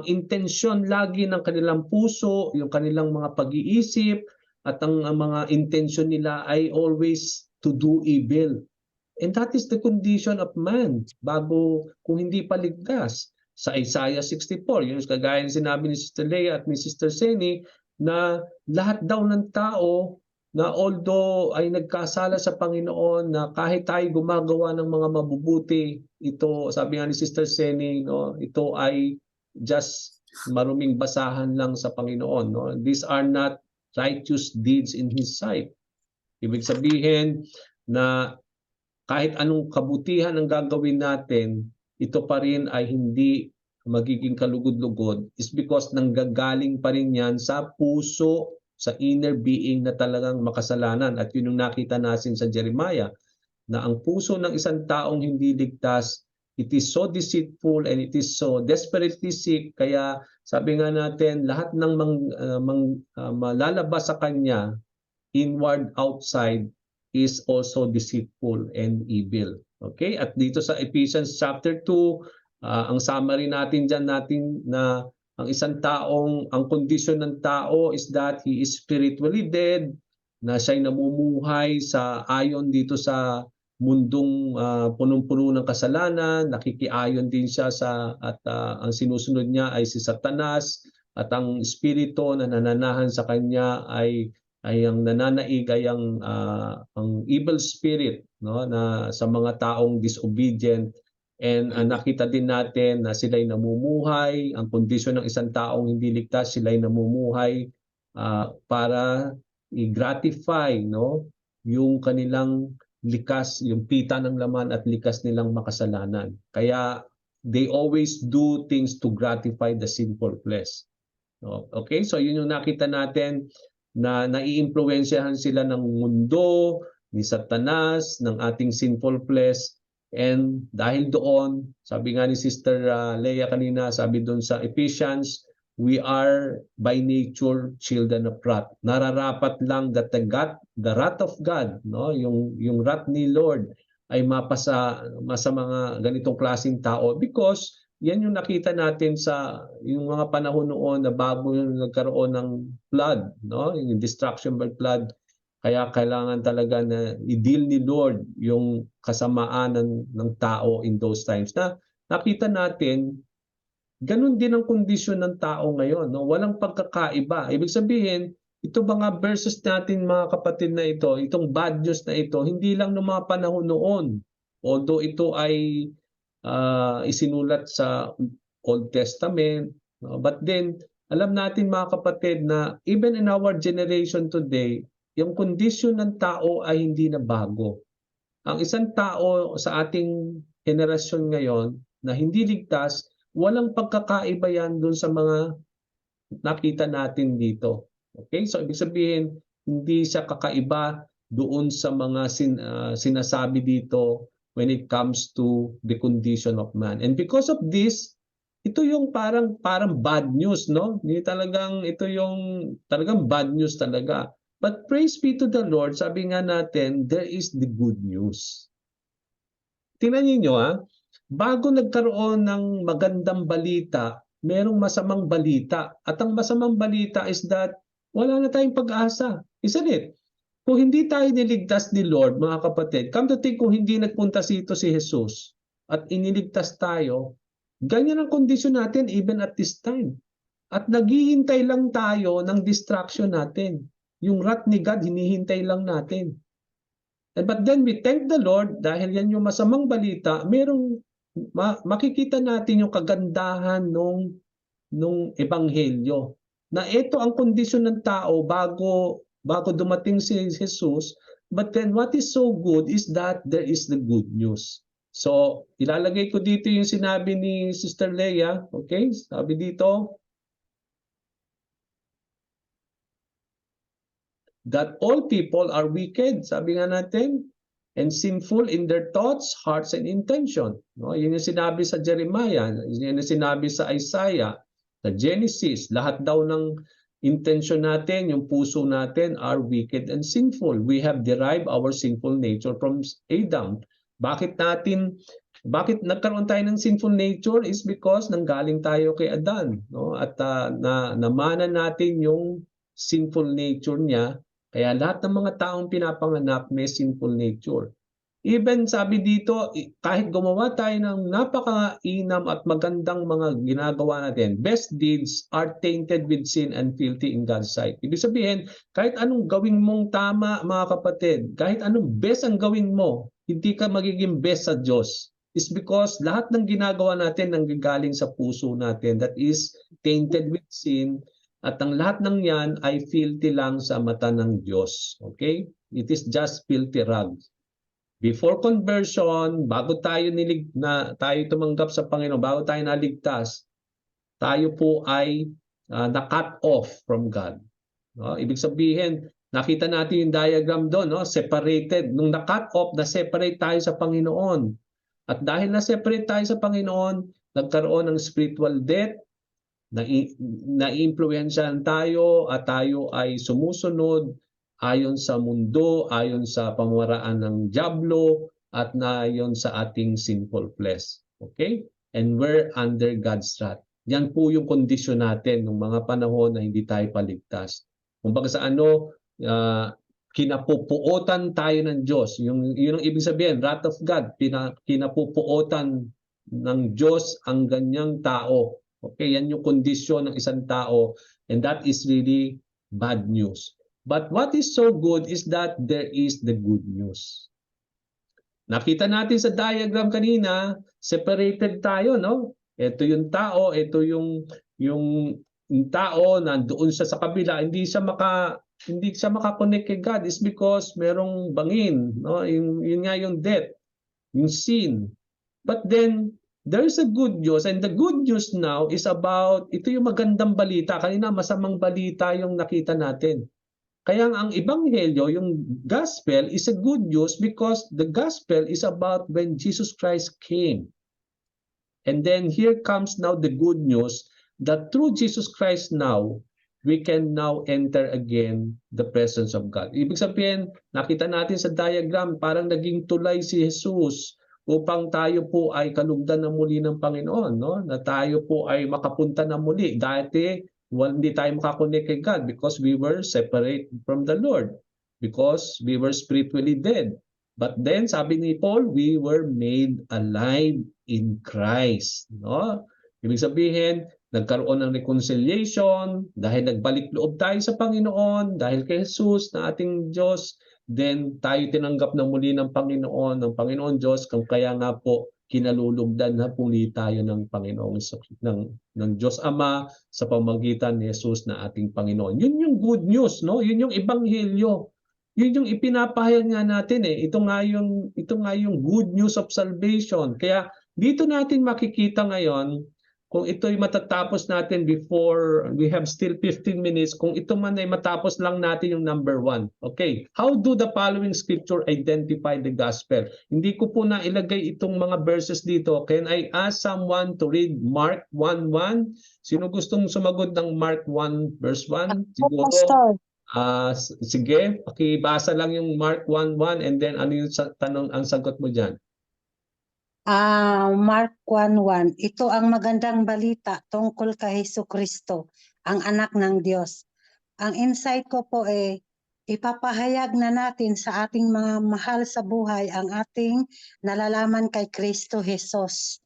intensyon lagi ng kanilang puso, yung kanilang mga pag-iisip at ang mga intensyon nila ay always to do evil. And that is the condition of man bago kung hindi paligtas. Sa Isaiah 64, yun kagaya ng sinabi ni Sister Lea at ni Sister Seni, na lahat daw ng tao na although ay nagkasala sa Panginoon, na kahit tayo gumagawa ng mga mabubuti, ito sabi nga ni Sister Seni, no, ito ay just maruming basahan lang sa Panginoon, no. These are not righteous deeds in His sight. Ibig sabihin na kahit anong kabutihan ang gagawin natin, ito pa rin ay hindi magiging kalugod-lugod, is because nanggagaling pa rin yan sa puso, sa inner being na talagang makasalanan. At yun yung nakita natin sa Jeremiah, na ang puso ng isang taong hindi ligtas, it is so deceitful and it is so desperately sick. Kaya sabi nga natin, lahat ng malalabas sa kanya, inward, outside, is also deceitful and evil. Okay? At dito sa Ephesians chapter 2, ang summary natin dyan na ang isang taong, ang kondisyon ng tao is that he is spiritually dead, na siya'y namumuhay sa ayon dito sa mundong punong-puno ng kasalanan, nakikiayon din siya at ang sinusunod niya ay si Satanas, at ang espiritu na nananahan sa kanya ay ang nananaig ay ang evil spirit, no, na sa mga taong disobedient. And nakita din natin na sila'y namumuhay, ang kondisyon ng isang taong hindi ligtas, sila'y namumuhay para i-gratify, no, yung kanilang likas, yung pita ng laman at likas nilang makasalanan. Kaya they always do things to gratify the sinful flesh. No? Okay, so yun yung nakita natin, na naiimpluwensyahan sila ng mundo, ni Satanas, ng ating sinful flesh. And dahil doon, sabi nga ni Sister Leia kanina, sabi doon sa Ephesians, we are by nature children of wrath. Nararapat lang that the wrath of God, no, yung wrath ni Lord ay mapasa mga ganitong klaseng tao, because yan yung nakita natin sa yung mga panahon noon na bago yung nagkaroon ng flood, no, yung destruction by flood. Kaya kailangan talaga na i-deal ni Lord yung kasamaan ng tao in those times. Na nakita natin, ganun din ang kondisyon ng tao ngayon. No? Walang pagkakaiba. Ibig sabihin, ito mga verses natin mga kapatid na ito, itong bad news na ito, hindi lang ng mga panahon noon. Although ito ay isinulat sa Old Testament. No? But then, alam natin mga kapatid na even in our generation today, yung kondisyon ng tao ay hindi na bago. Ang isang tao sa ating henerasyon ngayon na hindi ligtas, walang pagkakaiba yan doon sa mga nakita natin dito. Okay? So ibig sabihin, hindi siya kakaiba doon sa mga sinasabi dito when it comes to the condition of man. And because of this, ito yung parang bad news, no? Hindi talagang ito yung talagang bad news talaga. But praise be to the Lord, sabi nga natin, there is the good news. Tingnan niyo bago nagkaroon ng magandang balita, merong masamang balita. At ang masamang balita is that wala na tayong pag-asa. Isn't it? Kung hindi tayo niligtas ni Lord, mga kapatid, come to think, kung hindi nagpunta dito si Jesus at iniligtas tayo, ganyan ang kondisyon natin even at this time. At naghihintay lang tayo ng distraction natin. Yung wrath ni God, hinihintay lang natin. But then we thank the Lord dahil yan yung masamang balita, makikita natin yung kagandahan nung ebanghelyo. Na ito ang kondisyon ng tao bago dumating si Jesus. But then what is so good is that there is the good news. So ilalagay ko dito yung sinabi ni Sister Leia. Okay? Sabi dito, that all people are wicked, sabi nga natin, and sinful in their thoughts, hearts, and intention. No? Yun yung sinabi sa Jeremiah, yun yung sinabi sa Isaiah, sa Genesis, lahat daw ng intention natin, yung puso natin are wicked and sinful. We have derived our sinful nature from Adam. Bakit nagkaroon tayo ng sinful nature is because nanggaling tayo kay Adan. No? At namana natin yung sinful nature niya. Kaya lahat ng mga taong pinapanganak may sinful nature. Even sabi dito, kahit gumawa tayo ng napakainam at magandang mga ginagawa natin, best deeds are tainted with sin and filthy in God's sight. Ibig sabihin, kahit anong gawin mong tama, mga kapatid, kahit anong best ang gawin mo, hindi ka magiging best sa Diyos. It's because lahat ng ginagawa natin nanggagaling sa puso natin that is tainted with sin, at ang lahat ng yan ay filthy lang sa mata ng Diyos. Okay? It is just filthy rags. Before conversion, bago tayo tayo tumanggap sa Panginoon, bago tayo naligtas, tayo po ay na-cut off from God. No? Ibig sabihin, nakita natin yung diagram doon, no? Separated. Nung na-cut off, na-separate tayo sa Panginoon. At dahil na-separate tayo sa Panginoon, nagkaroon ng spiritual death, na-influensyahan tayo at tayo ay sumusunod ayon sa mundo, ayon sa pamamaraan ng dyablo, at ayon sa ating sinful flesh. Okay? And we're under God's wrath. Yan po yung kondisyon natin ng mga panahon na hindi tayo paligtas. Kumbaga sa kinapupuotan tayo ng Diyos. Yun ang ibig sabihin, wrath of God. Kinapupuotan ng Diyos ang ganyang tao. Okay, yan yung kondisyon ng isang tao, and that is really bad news. But what is so good is that there is the good news. Nakita natin sa diagram kanina, separated tayo, no? Ito yung tao, ito yung tao nandoon siya sa kabila, hindi siya makakonect kay God is because merong bangin, no? Yun nga yung death, yung sin. But then there's a good news, and the good news now is about, ito yung magandang balita. Kanina masamang balita yung nakita natin. Kaya ang ebanghelyo, yung gospel, is a good news because the gospel is about when Jesus Christ came. And then here comes now the good news that through Jesus Christ now, we can now enter again the presence of God. Ibig sabihin, nakita natin sa diagram, parang naging tulay si Jesus upang tayo po ay kalugdan na muli ng Panginoon, no? Na tayo po ay makapunta na muli. Dati, hindi tayo makakonect kay God because we were separate from the Lord, because we were spiritually dead. But then, sabi ni Paul, we were made alive in Christ. No? Ibig sabihin, nagkaroon ng reconciliation dahil nagbalik loob tayo sa Panginoon, dahil kay Jesus na ating Diyos, then tayo tinanggap na muli ng Panginoon Diyos, kaya nga po kinalulugdan na puli tayo ng Panginoon, ng Diyos Ama sa pamamagitan ni Jesus na ating Panginoon. Yun yung good news, no? Yun yung ebanghelyo. Yun yung ipinapahayag nga natin eh. Ito nga yung good news of salvation. Kaya dito natin makikita ngayon kung ito'y matatapos natin before, we have still 15 minutes, kung ito man ay matapos lang natin yung number 1. Okay, how do the following scripture identify the gospel? Hindi ko po na ilagay itong mga verses dito. Can I ask someone to read Mark 1:1? Sino gustong sumagot ng Mark 1 verse 1? Siguro. Sige, pakibasa lang yung Mark 1:1 and then ano yung tanong, ang sagot mo dyan? Mark 1:1. Ito ang magandang balita tungkol kay Jesucristo, ang anak ng Diyos. Ang insight ko po ipapahayag na natin sa ating mga mahal sa buhay ang ating nalalaman kay Kristo Jesus.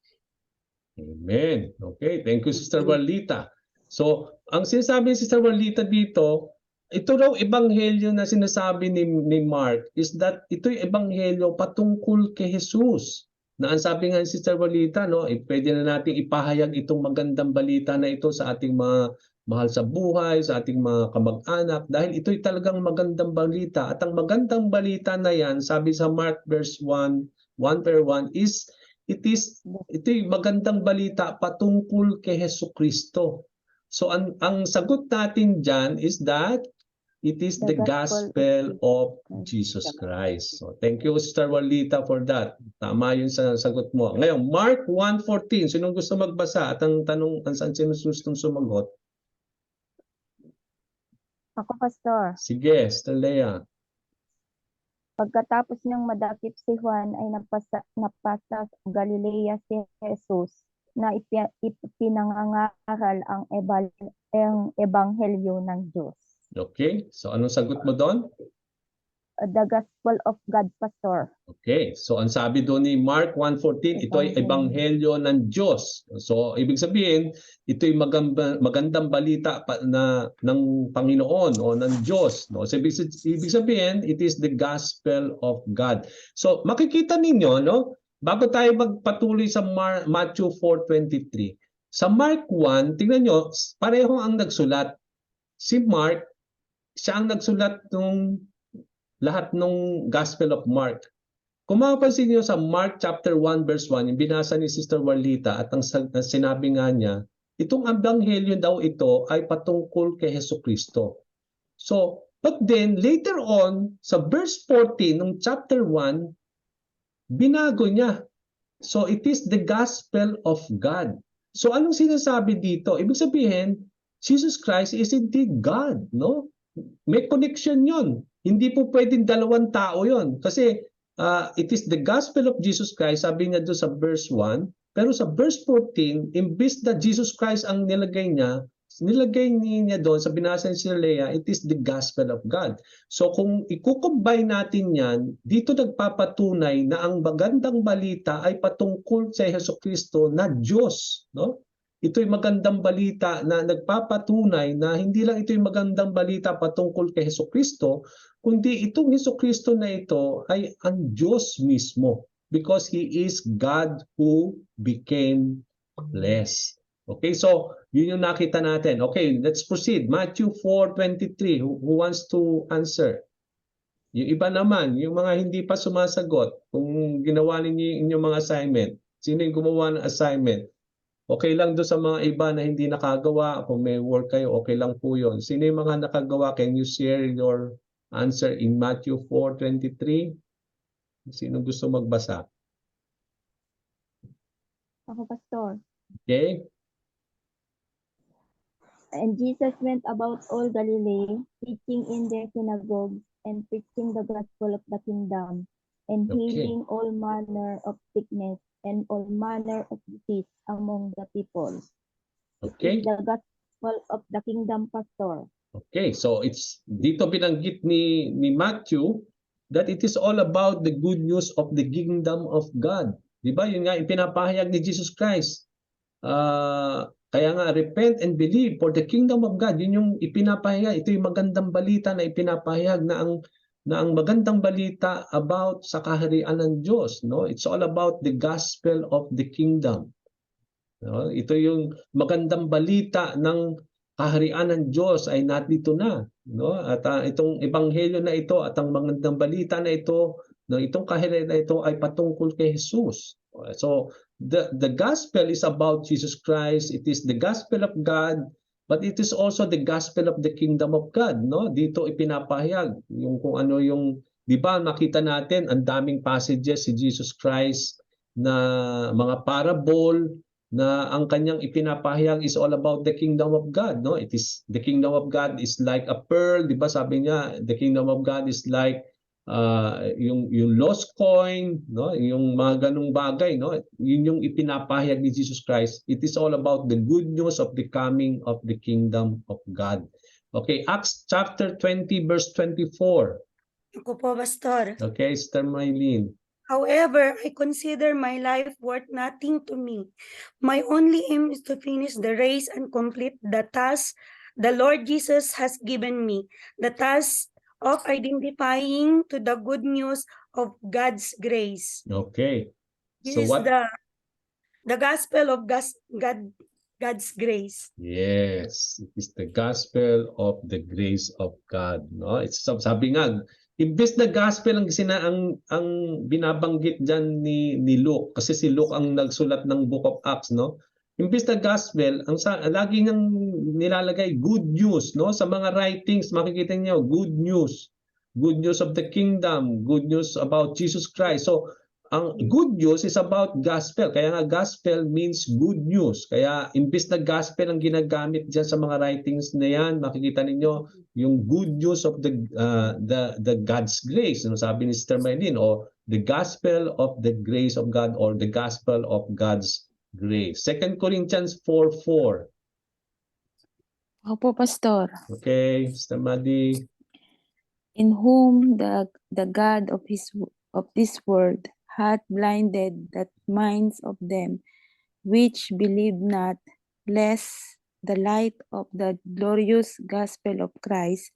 Amen. Okay, thank you, Sister Walita. So, ang sinasabi ni Sister Walita dito, ito raw ebanghelyo na sinasabi ni Mark is that ito'y ebanghelyo patungkol kay Jesus. Na ang sabi nga ni Sister Walita, no, pwede na natin ipahayag itong magandang balita na ito sa ating mga mahal sa buhay, sa ating mga kamag-anak, dahil ito'y talagang magandang balita. At ang magandang balita na yan, sabi sa Mark verse 1 per 1, is ito'y magandang balita patungkol kay Jesucristo. So ang sagot natin dyan is that it is the gospel of Jesus Christ. So thank you, Sister Walita, for that. Tama yun sa sagot mo. Ngayon, Mark 1:14. Sinong gusto magbasa? At ang tanong, sino gustong sumagot? Ako, Pastor. Sige, Sister Lea. Pagkatapos niyang madakip si Juan ay napasa sa Galilea si Jesus na ipinangangaral ang ebanghelyo ng Diyos. Okay, so anong sagot mo doon? the gospel of God, Pastor. Okay, so ang sabi doon ni Mark 1:14, ito ay ebanghelyo ng Diyos. So ibig sabihin, ito ay magandang balita ng Panginoon o ng Diyos, no? So ibig sabihin, it is the gospel of God. So makikita ninyo, no, bago tayo magpatuloy sa Matthew 4:23. Sa Mark 1, tingnan nyo, pareho ang nagsulat. Si Mark, siya ang nagsulat ng lahat ng Gospel of Mark. Kung mapapansin niyo sa Mark chapter 1 verse 1, yung binasa ni Sister Warlita at ang sinabi nga niya, itong ebanghelyo daw ito ay patungkol kay Hesukristo. So, but then later on sa verse 14 ng chapter 1, binago niya. So it is the gospel of God. So anong sinasabi dito? Ibig sabihin, Jesus Christ is indeed God, no? May connection 'yon. Hindi po pwedeng dalawang tao 'yon kasi it is the gospel of Jesus Christ, sabi niya doon sa verse 1, pero sa verse 14, imbis na Jesus Christ ang nilagay niya doon sa binasa ni Sir Lea, it is the gospel of God. So kung i-combine natin yan, dito nagpapatunay na ang magandang balita ay patungkol sa Hesukristo na Diyos, no? Ito'y magandang balita na nagpapatunay na hindi lang ito'y magandang balita patungkol kay Hesukristo, kundi itong Hesukristo na ito ay ang Diyos mismo because He is God who became flesh. Okay, so yun yung nakita natin. Okay, let's proceed. Matthew 4:23. Who wants to answer? Yung iba naman, yung mga hindi pa sumasagot, kung ginawa ninyo yung mga assignment, sino yung gumawa ng assignment? Okay lang doon sa mga iba na hindi nakagawa. Kung may work kayo, okay lang po yun. Sino yung mga nakagawa? Can you share your answer in Matthew 4:23? Sino gusto magbasa? Ako, Pastor. Okay. And Jesus went about all Galilee, teaching in their synagogues and preaching the gospel of the kingdom, and healing all manner of sickness and all manner of disease among the people. Okay. It's the gospel of the kingdom, Pastor. Okay, so it's dito binanggit ni Matthew that it is all about the good news of the kingdom of God. 'Di ba? Yun nga ipinapahayag ni Jesus Christ. Kaya nga repent and believe for the kingdom of God. Yun yung ipinapahayag. Ito yung magandang balita na ipinapahayag na ang magandang balita about sa kaharian ng Diyos, no? It's all about the gospel of the kingdom. No? Ito yung magandang balita ng kaharian ng Diyos ay nandito na, no? At itong ebanghelyo na ito at ang magandang balita na ito, no, itong kaharian na ito ay patungkol kay Jesus. So the gospel is about Jesus Christ. It is the gospel of God, but it is also the gospel of the kingdom of God, no? Dito ipinapahayag yung kung ano yung, 'di ba, nakita natin ang daming passages si Jesus Christ na mga parable na ang kanyang ipinapahayag is all about the kingdom of God, no? It is the kingdom of God is like a pearl, 'di ba? Sabi niya, the kingdom of God is like yung lost coin, no? Yung mga ganung bagay, no? Yun yung ipinapahayag ni Jesus Christ. It is all about the good news of the coming of the kingdom of God. Okay, Acts chapter 20 verse 24. Ako po, Pastor. Okay, Sister Maylene. However, I consider my life worth nothing to me. My only aim is to finish the race and complete the task the Lord Jesus has given me, the task of identifying to the good news of God's grace. Okay. This is the gospel of God's grace. Yes, it is the gospel of the grace of God, no? It's sabi nga, imbes na gospel ang binabanggit diyan ni Luke, kasi si Luke ang nagsulat ng Book of Acts, no? Imbes na gospel, lagi niyang nilalagay good news, no? Sa mga writings makikita niyo good news of the kingdom, good news about Jesus Christ. So ang good news is about gospel. Kaya nga gospel means good news. Kaya imbes na gospel ang ginagamit diyan sa mga writings na yan, makikita ninyo yung good news of the God's grace. Ano sabi ni Sister Maylene, o the gospel of the grace of God or the gospel of God's grace. 2 Corinthians 4:4. Opo, Pastor. Okay, Sister Madi. in whom the God of this world hath blinded the minds of them which believe not, lest the light of the glorious gospel of Christ,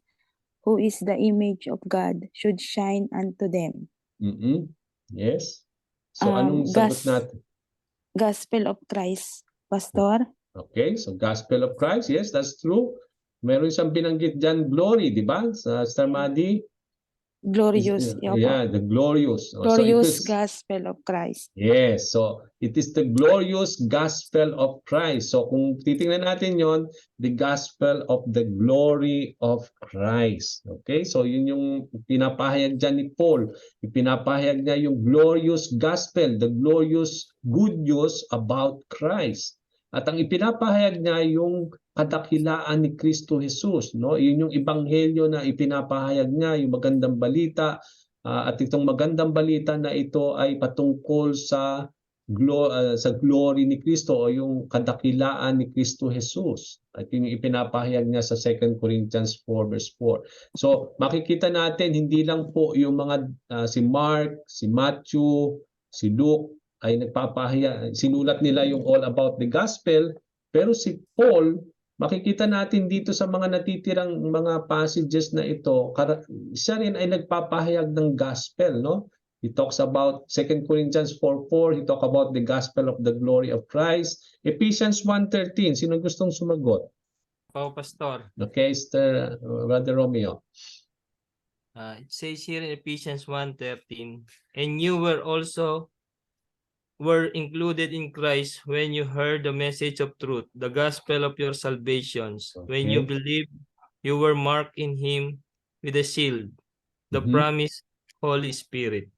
who is the image of God, should shine unto them. Yes. So anong sagot natin? Gospel of Christ, Pastor. Okay, so Gospel of Christ, yes, that's true. Meron siyang binanggit dyan, glory, di ba? Sa Star Madi? Glorious, Yeah, the glorious. So it glorious is, gospel of Christ. yes, so it is the glorious gospel of Christ. So kung titingnan natin yon, the gospel of the glory of Christ. Okay, so yun yung pinapahayag dyan ni Paul. Pinapahayag niya yung glorious gospel, the glorious good news about Christ. At ang ipinapahayag niya yung kadakilaan ni Kristo Jesus, no? Yun yung ebanghelyo na ipinapahayag niya, yung magandang balita, at itong magandang balita na ito ay patungkol sa glory ni Kristo o yung kadakilaan ni Kristo Jesus. At yun yung ipinapahayag niya sa 2 Corinthians 4 verse 4. So makikita natin hindi lang po yung mga si Mark, si Matthew, si Luke ay nagpapahayag, sinulat nila yung all about the gospel, pero si Paul, makikita natin dito sa mga natitirang mga passages na ito, siya rin ay nagpapahayag ng gospel, no? He talks about 2 Corinthians 4:4, he talk about the gospel of the glory of Christ. Ephesians 1:13, sino gustong sumagot? Pastor. Okay, Brother Romeo. It says here in Ephesians 1:13, and you were included in Christ when you heard the message of truth, the gospel of your salvations. Okay. When you believed, you were marked in him with a seal, the promised Holy Spirit.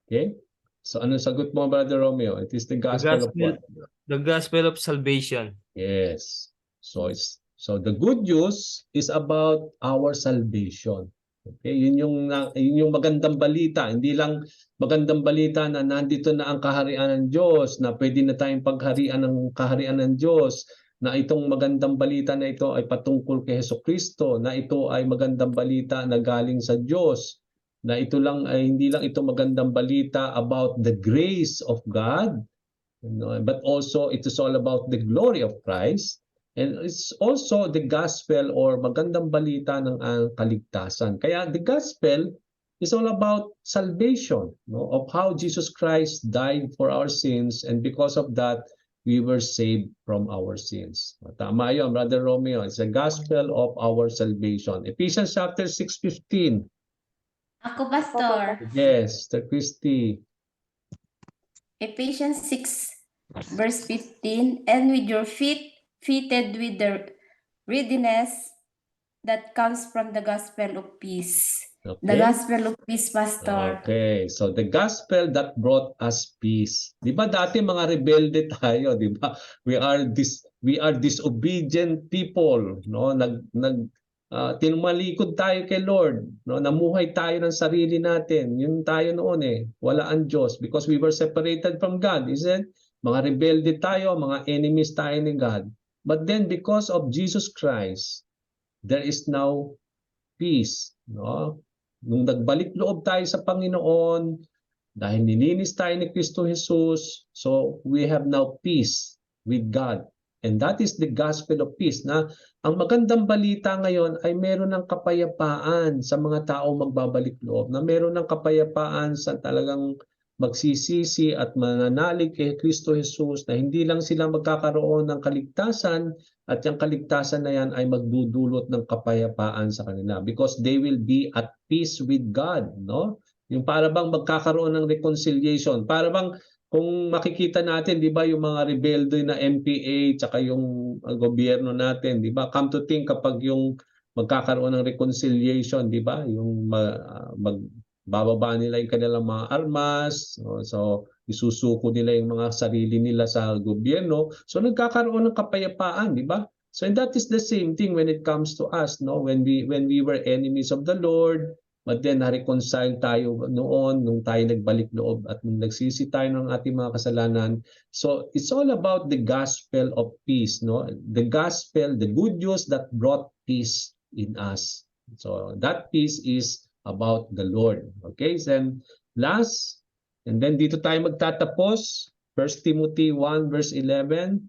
Okay? So anong sagot mo, Brother Romeo? It is the gospel of what? The gospel of salvation. Yes. So the good news is about our salvation. Okay, yun yung magandang balita, hindi lang magandang balita na nandito na ang kaharian ng Diyos, na pwede na tayong pagharian ng kaharian ng Diyos, na itong magandang balita na ito ay patungkol kay Hesukristo, na ito ay magandang balita na galing sa Diyos, na ito lang ay hindi lang ito magandang balita about the grace of God, but also it is all about the glory of Christ. And it's also the gospel or magandang balita ng kaligtasan. Kaya the gospel is all about salvation, no? Of how Jesus Christ died for our sins, and because of that, we were saved from our sins. Tama yun, Brother Romeo. It's the gospel of our salvation. Ephesians chapter 6:15. Ako, Pastor. Yes, Sister Christy. Ephesians 6 verse 15, and with your feet fitted with the readiness that comes from the gospel of peace. Okay. The gospel of peace, Pastor. Okay, so the gospel that brought us peace. 'Di ba dati mga rebelde tayo, 'di ba? We are disobedient people, no? Tinumalikod tayo kay Lord, no? Namuhay tayo ng sarili natin. Yun tayo noon wala ang Diyos because we were separated from God, isn't? Mga rebelde tayo, mga enemies tayo ni God. But then because of Jesus Christ, there is now peace, no? Nung nagbalik loob tayo sa Panginoon, dahil nilinis tayo ni Kristo Jesus, so we have now peace with God. And that is the gospel of peace, na ang magandang balita ngayon ay meron ng kapayapaan sa mga taong magbabalik loob, na meron ng kapayapaan sa talagang magsisisi at mananalig kay Kristo Jesus, na hindi lang sila magkakaroon ng kaligtasan, at yung kaligtasan na yan ay magdudulot ng kapayapaan sa kanila because they will be at peace with God, no? Yung para bang magkakaroon ng reconciliation, para bang kung makikita natin, 'di ba, yung mga rebelde na MPA tsaka yung gobyerno natin, 'di ba? Come to think, kapag yung magkakaroon ng reconciliation, 'di ba? Yung bababa nila yung kanilang mga armas, so isusuko nila yung mga sarili nila sa gobyerno, so nagkakaroon ng kapayapaan, di ba? So and that is the same thing when it comes to us, no? When we were enemies of the Lord, but then na-reconcile tayo noon nung tayo nagbalik loob at nung nagsisi tayo ng ating mga kasalanan. So it's all about the gospel of peace, no? The gospel, the good news that brought peace in us. So that peace is about the Lord. Okay, then last, and then dito tayo magtatapos. 1 Timothy 1 verse 11.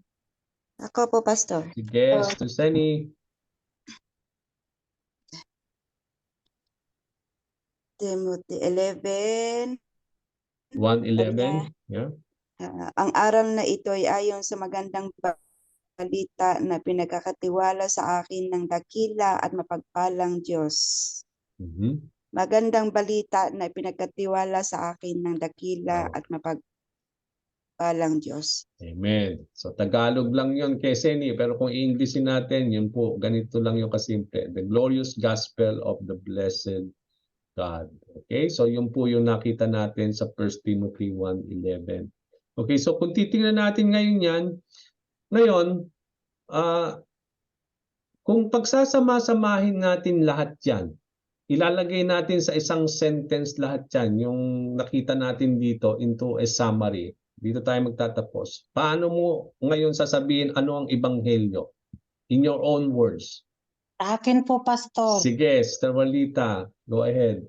Ako po, Pastor. Sige, Susani. Timothy 11. 1:11. Yeah. Ang aral na ito ay ayon sa magandang balita na pinagkakatiwala sa akin ng dakila at mapagpalang Diyos. Magandang balita na pinagkatiwala sa akin ng dakila at mapagpalang Diyos. Amen. So Tagalog lang yun kay Seni, pero kung i-Englishin natin, yun po, ganito lang yung kasimple. The glorious gospel of the blessed God. Okay, so yun po yung nakita natin sa 1 Timothy 1:11. Okay, so kung titingnan natin ngayon yan, ngayon, kung pagsasama-samahin natin lahat yan, ilalagay natin sa isang sentence lahat yan, yung nakita natin dito into a summary. Dito tayo magtatapos. Paano mo ngayon sasabihin ano ang ebanghelyo? In your own words. Akin po, Pastor. Sige, Sister Walita, go ahead.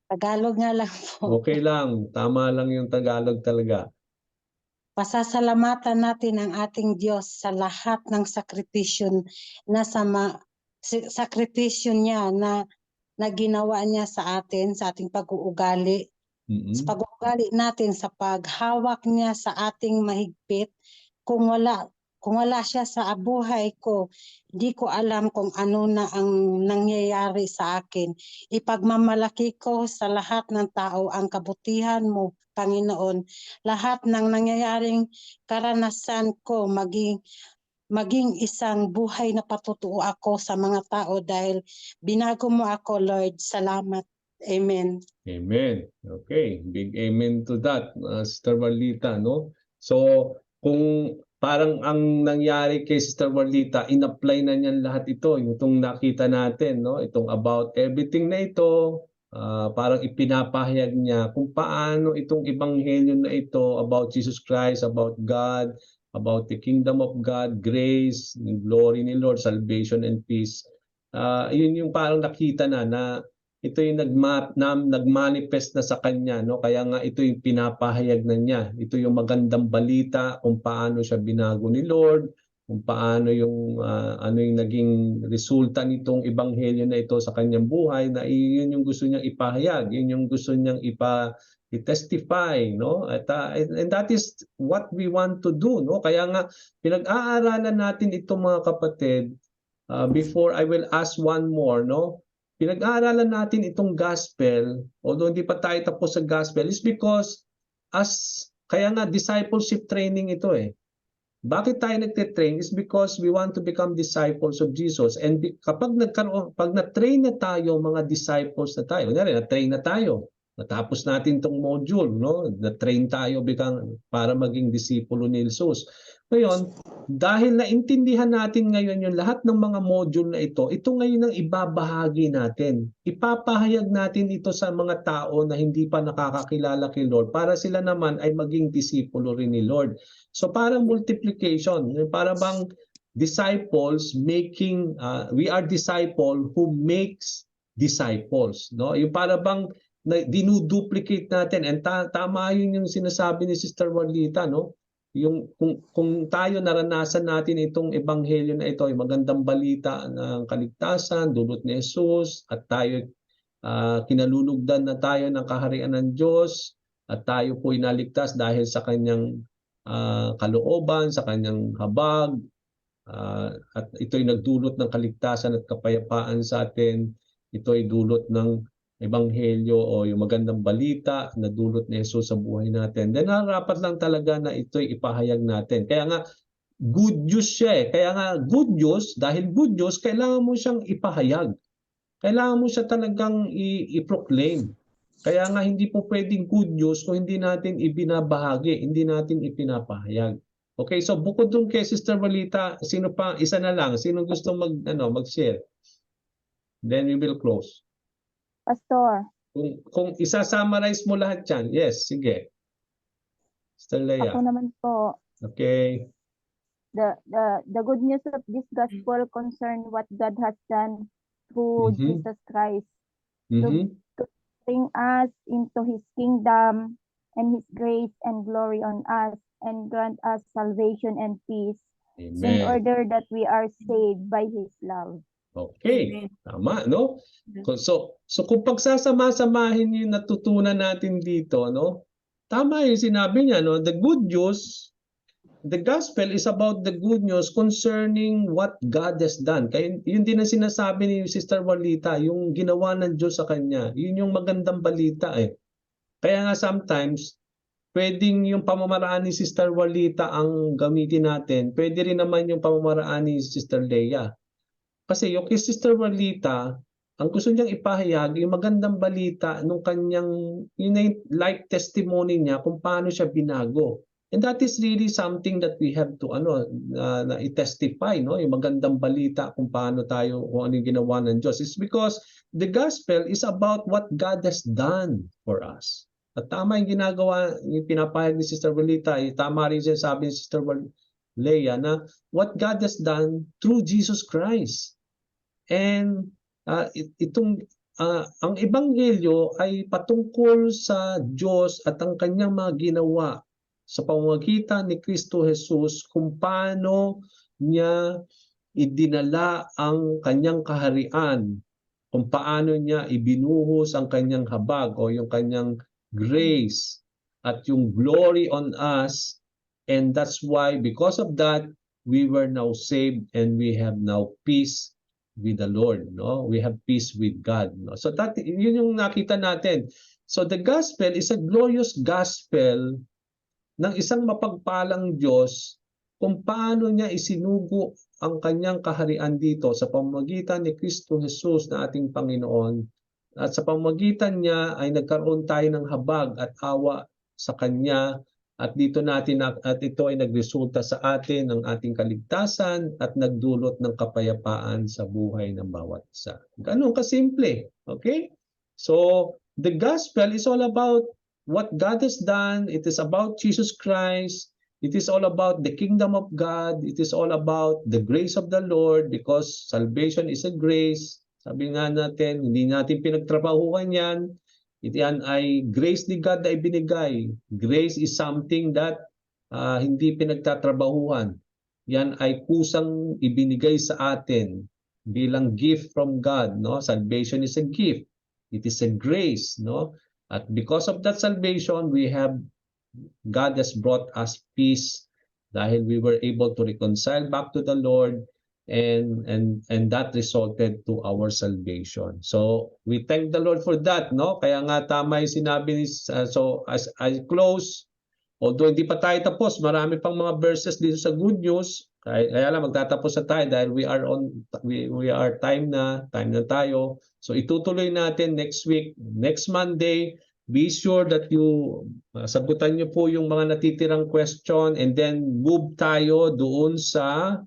Tagalog nga lang po. Okay lang, tama lang yung Tagalog talaga. Pasasalamatan natin ang ating Diyos sa lahat ng sakripisyo niya na ginawa niya sa atin, sa ating pag-uugali. Sa pag-uugali natin, sa paghawak niya sa ating mahigpit. Kung wala siya sa buhay ko, hindi ko alam kung ano na ang nangyayari sa akin. Ipagmamalaki ko sa lahat ng tao ang kabutihan mo, Panginoon. Lahat ng nangyayaring karanasan ko maging isang buhay na patutuo ako sa mga tao dahil binago mo ako, Lord. Salamat. Amen. Amen. Okay, big amen to that, Sister Walita, no? So, kung parang ang nangyari kay Sister Walita, in-apply na niyan lahat ito, itong nakita natin, no? Itong about everything na ito, parang ipinapahayag niya kung paano itong ebanghelyo na ito about Jesus Christ, about God, about the kingdom of God, grace, glory ni Lord, salvation and peace. Yun yung parang nakita na ito yung nagmanifest na sa kanya, no? Kaya nga ito yung pinapahayag na niya. Ito yung magandang balita kung paano siya binago ni Lord, kung paano yung ano yung naging resulta nitong ebanghelyo na ito sa kanyang buhay, na yun yung gusto niyang ipahayag, yun yung gusto niyang i-testify, no? And that is what we want to do, no? Kaya nga pinag-aaralan natin ito, mga kapatid. Before I will ask one more, no? Pinag-aaralan natin itong gospel, although hindi pa tayo tapos sa gospel, is because kaya nga discipleship training ito eh. Bakit tayo nagte-train? Is because we want to become disciples of Jesus. And pag na-train na tayo, mga disciples na tayo, na-train na tayo, natapos natin itong module, no? Na-train tayo para maging disipulo ni Jesus. Ngayon, dahil naintindihan natin ngayon yung lahat ng mga module na ito ngayon ang ibabahagi natin. Ipapahayag natin ito sa mga tao na hindi pa nakakakilala kay Lord para sila naman ay maging disipulo rin ni Lord. So parang multiplication, para bang disciples making, we are disciple who makes disciples, no? Yung para bang dinuduplicate natin, and tama yun yung sinasabi ni Sister Walita, no? Yung kung tayo naranasan natin itong ebanghelyo na ito, yung magandang balita ng kaligtasan, dulot ni Jesus, at tayo kinalulugdan na tayo ng kaharian ng Diyos, at tayo po inaligtas dahil sa kanyang kalooban, sa kanyang habag, at ito'y nagdulot ng kaligtasan at kapayapaan sa atin. Ito'y dulot ng ebanghelyo o yung magandang balita na dulot ni Jesus sa buhay natin. Then rapat lang talaga na ito'y ipahayag natin. Kaya nga good news siya eh. Kaya nga good news, dahil good news, kailangan mo siyang ipahayag. Kailangan mo siya talagang i-proclaim. Kaya nga hindi po pwedeng good news kung hindi natin ibinabahagi, hindi natin ipinapahayag. Okay, so bukod dun kay Sister Walita, sino pa? Isa na lang. Sino gusto mag-share? Then we will close. Pastor, Kung isa-summarize mo lahat yan, yes, sige. Sister Leia. ako naman po, Okay. the good news of this gospel concern what God has done through Jesus Christ. To bring us into his kingdom, and his grace and glory on us, and grant us salvation and peace, in Amen. order that we are saved by his love. Okay, Amen. tama, no? So kung pagsasama-samahin yung natutunan natin dito, no? Tama yung sinabi niya, no? The good news, the gospel is about the good news concerning what God has done. Kaya yun din ang sinasabi ni Sister Walita, yung ginawa ng Diyos sa kanya. Yun yung magandang balita eh. Kaya nga sometimes, pwedeng yung pamamaraan ni Sister Walita ang gamitin natin. Pwede rin naman yung pamamaraan ni Sister Leia. Kasi yung kay Sister Walita, ang gusto niyang ipahayag, yung magandang balita nung kanyang, yun na yung life testimony niya kung paano siya binago. And that is really something that we have to na i-testify, no? Yung magandang balita kung paano tayo, kung ano yung ginawa ng Diyos. It's because the gospel is about what God has done for us. At tama yung ginagawa, yung pinapahayag ni Sister Walita, tama rin siya sabi ni Sister Leia na what God has done through Jesus Christ. And ang ebanghelyo ay patungkol sa Diyos at ang kanyang mga ginawa sa pamamagitan ni Kristo Jesus, kung paano niya idinala ang kanyang kaharian, kung paano niya ibinuhos ang kanyang habag o yung kanyang grace at yung glory on us. And that's why, because of that, we were now saved and we have now peace with the Lord, no? We have peace with God, no? So that yun yung nakita natin. So the gospel is a glorious gospel ng isang mapagpalang Diyos kung paano niya isinugo ang kanyang kaharian dito sa pamamagitan ni Kristo Jesus na ating Panginoon. At sa pamamagitan niya ay nagkaroon tayo ng habag at awa sa kanya. At dito natin at ito ay nagresulta sa atin ng ating kaligtasan at nagdulot ng kapayapaan sa buhay ng bawat isa. Ganun kasimple. Okay? So, the gospel is all about what God has done. It is about Jesus Christ. It is all about the kingdom of God. It is all about the grace of the Lord, because salvation is a grace. Sabi nga natin, hindi natin pinagtrabahuhan yan. Yan ay grace ni God na ibinigay. Grace is something that hindi pinagtatrabahuhan. Yan ay kusang ibinigay sa atin bilang gift from God, no? Salvation is a gift. It is a grace, no? At because of that salvation, God has brought us peace dahil we were able to reconcile back to the Lord. And that resulted to our salvation. So we thank the Lord for that, no? Kaya nga tama yung sinabi ni so as I close, although hindi pa tayo tapos, marami pang mga verses dito sa good news. Kaya lang magtatapos na tayo dahil we are time na tayo. So itutuloy natin next week, next Monday. Be sure that you sagutan niyo po yung mga natitirang question, and then move tayo doon sa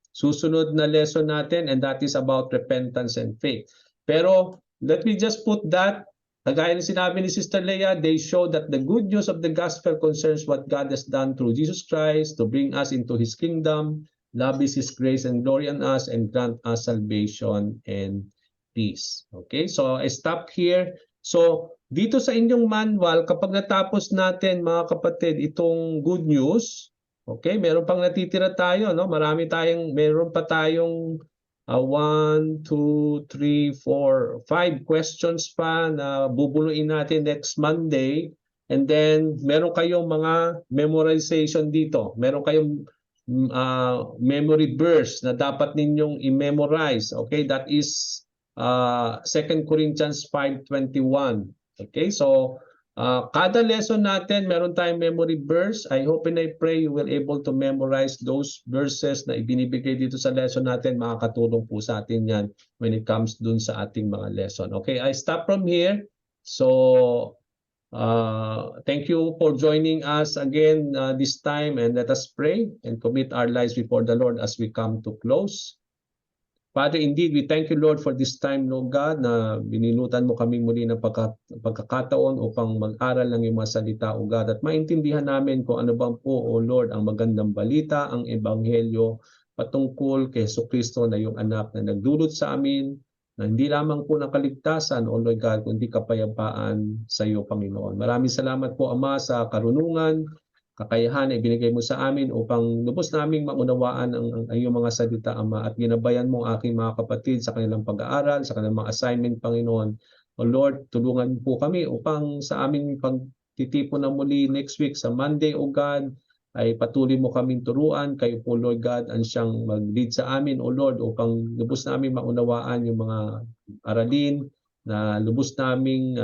susunod na lesson natin, and that is about repentance and faith. Pero let me just put that, kagaya ng sinabi ni Sister Leia, they show that the good news of the gospel concerns what God has done through Jesus Christ to bring us into His kingdom, lavish His grace and glory on us, and grant us salvation and peace. Okay, so I stop here. So dito sa inyong manual, kapag natapos natin mga kapatid itong good news, okay, meron pang natitira tayo, no? Meron pa tayong 1, 2, 3, 4, 5 questions pa na bubuluin natin next Monday. And then meron kayong mga memorization dito. Meron kayong memory verse na dapat ninyong i-memorize. Okay, that is 2 Corinthians 5:21. Okay, so kada lesson natin, meron tayong memory verse. I hope and I pray you will able to memorize those verses na ibinibigay dito sa lesson natin. Makakatulong po sa atin yan when it comes dun sa ating mga lesson. Okay, I stop from here. So, thank you for joining us again this time, and let us pray and commit our lives before the Lord as we come to close. Father, indeed, we thank you, Lord, for this time, Lord God, na bininutan mo kaming muli ng pagkakataon upang mag-aral ng iyong mga salita, O God, at maintindihan namin kung ano bang po, O Lord, ang magandang balita, ang ebanghelyo patungkol kay Jesucristo na iyong anak na nagdulot sa amin na hindi lamang po ng kaligtasan, O Lord God, kundi kapayapaan sa iyo, Panginoon. Maraming salamat po, Ama, sa karunungan, kakayahan na ibinigay mo sa amin upang lubos naming maunawaan ang iyong mga salita, Ama, at ginabayan mo ang aking mga kapatid sa kanilang pag-aaral, sa kanilang mga assignment, Panginoon. O Lord, tulungan po kami upang sa aming pagtitipon na muli next week sa Monday, O God, ay patuloy mo kaming turuan. Kayo po, Lord God, ang siyang mag-lead sa amin, O Lord, upang lubos namin maunawaan yung mga aralin na lubos naming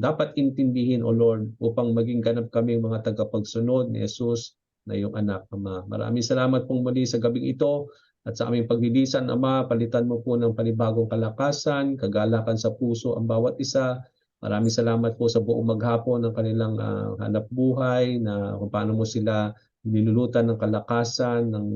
dapat intindihin, O Lord, upang maging ganap kami mga tagapagsunod ni Jesus na iyong anak, Ama. Maraming salamat pong muli sa gabing ito at sa aming paglilisan, Ama. Palitan mo po ng panibagong kalakasan, kagalakan sa puso ang bawat isa. Maraming salamat po sa buong maghapon ng kanilang hanap buhay, na kung paano mo sila nilulutan ng kalakasan, ng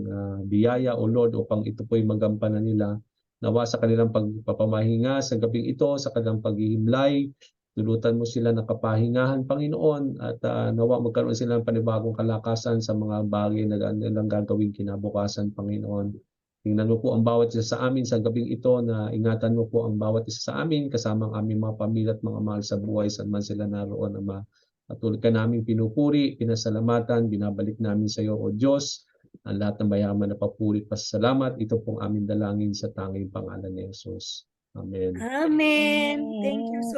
biyaya, O Lord, upang ito po'y magampanan nila. Nawa sa kanilang pagpapamahinga sa gabing ito, sa kanilang paghihimlay, tulutan mo sila ng kapahingahan, Panginoon, at nawa magkaroon sila ng panibagong kalakasan sa mga bagay na nilang gagawin kinabukasan, Panginoon. Tingnan mo po ang bawat isa sa amin sa gabing ito, na ingatan mo po ang bawat isa sa amin, kasama ang aming mga pamilya at mga mahal sa buhay, saan man sila naroon, Ama. Patuloy ka namin pinupuri, pinasalamatan, binabalik namin sa iyo, O Diyos, ang lahat ng mayaman na papuri at pasasalamat. Ito pong aming dalangin sa tanging pangalan ni Jesus. Amen. Amen. Thank you so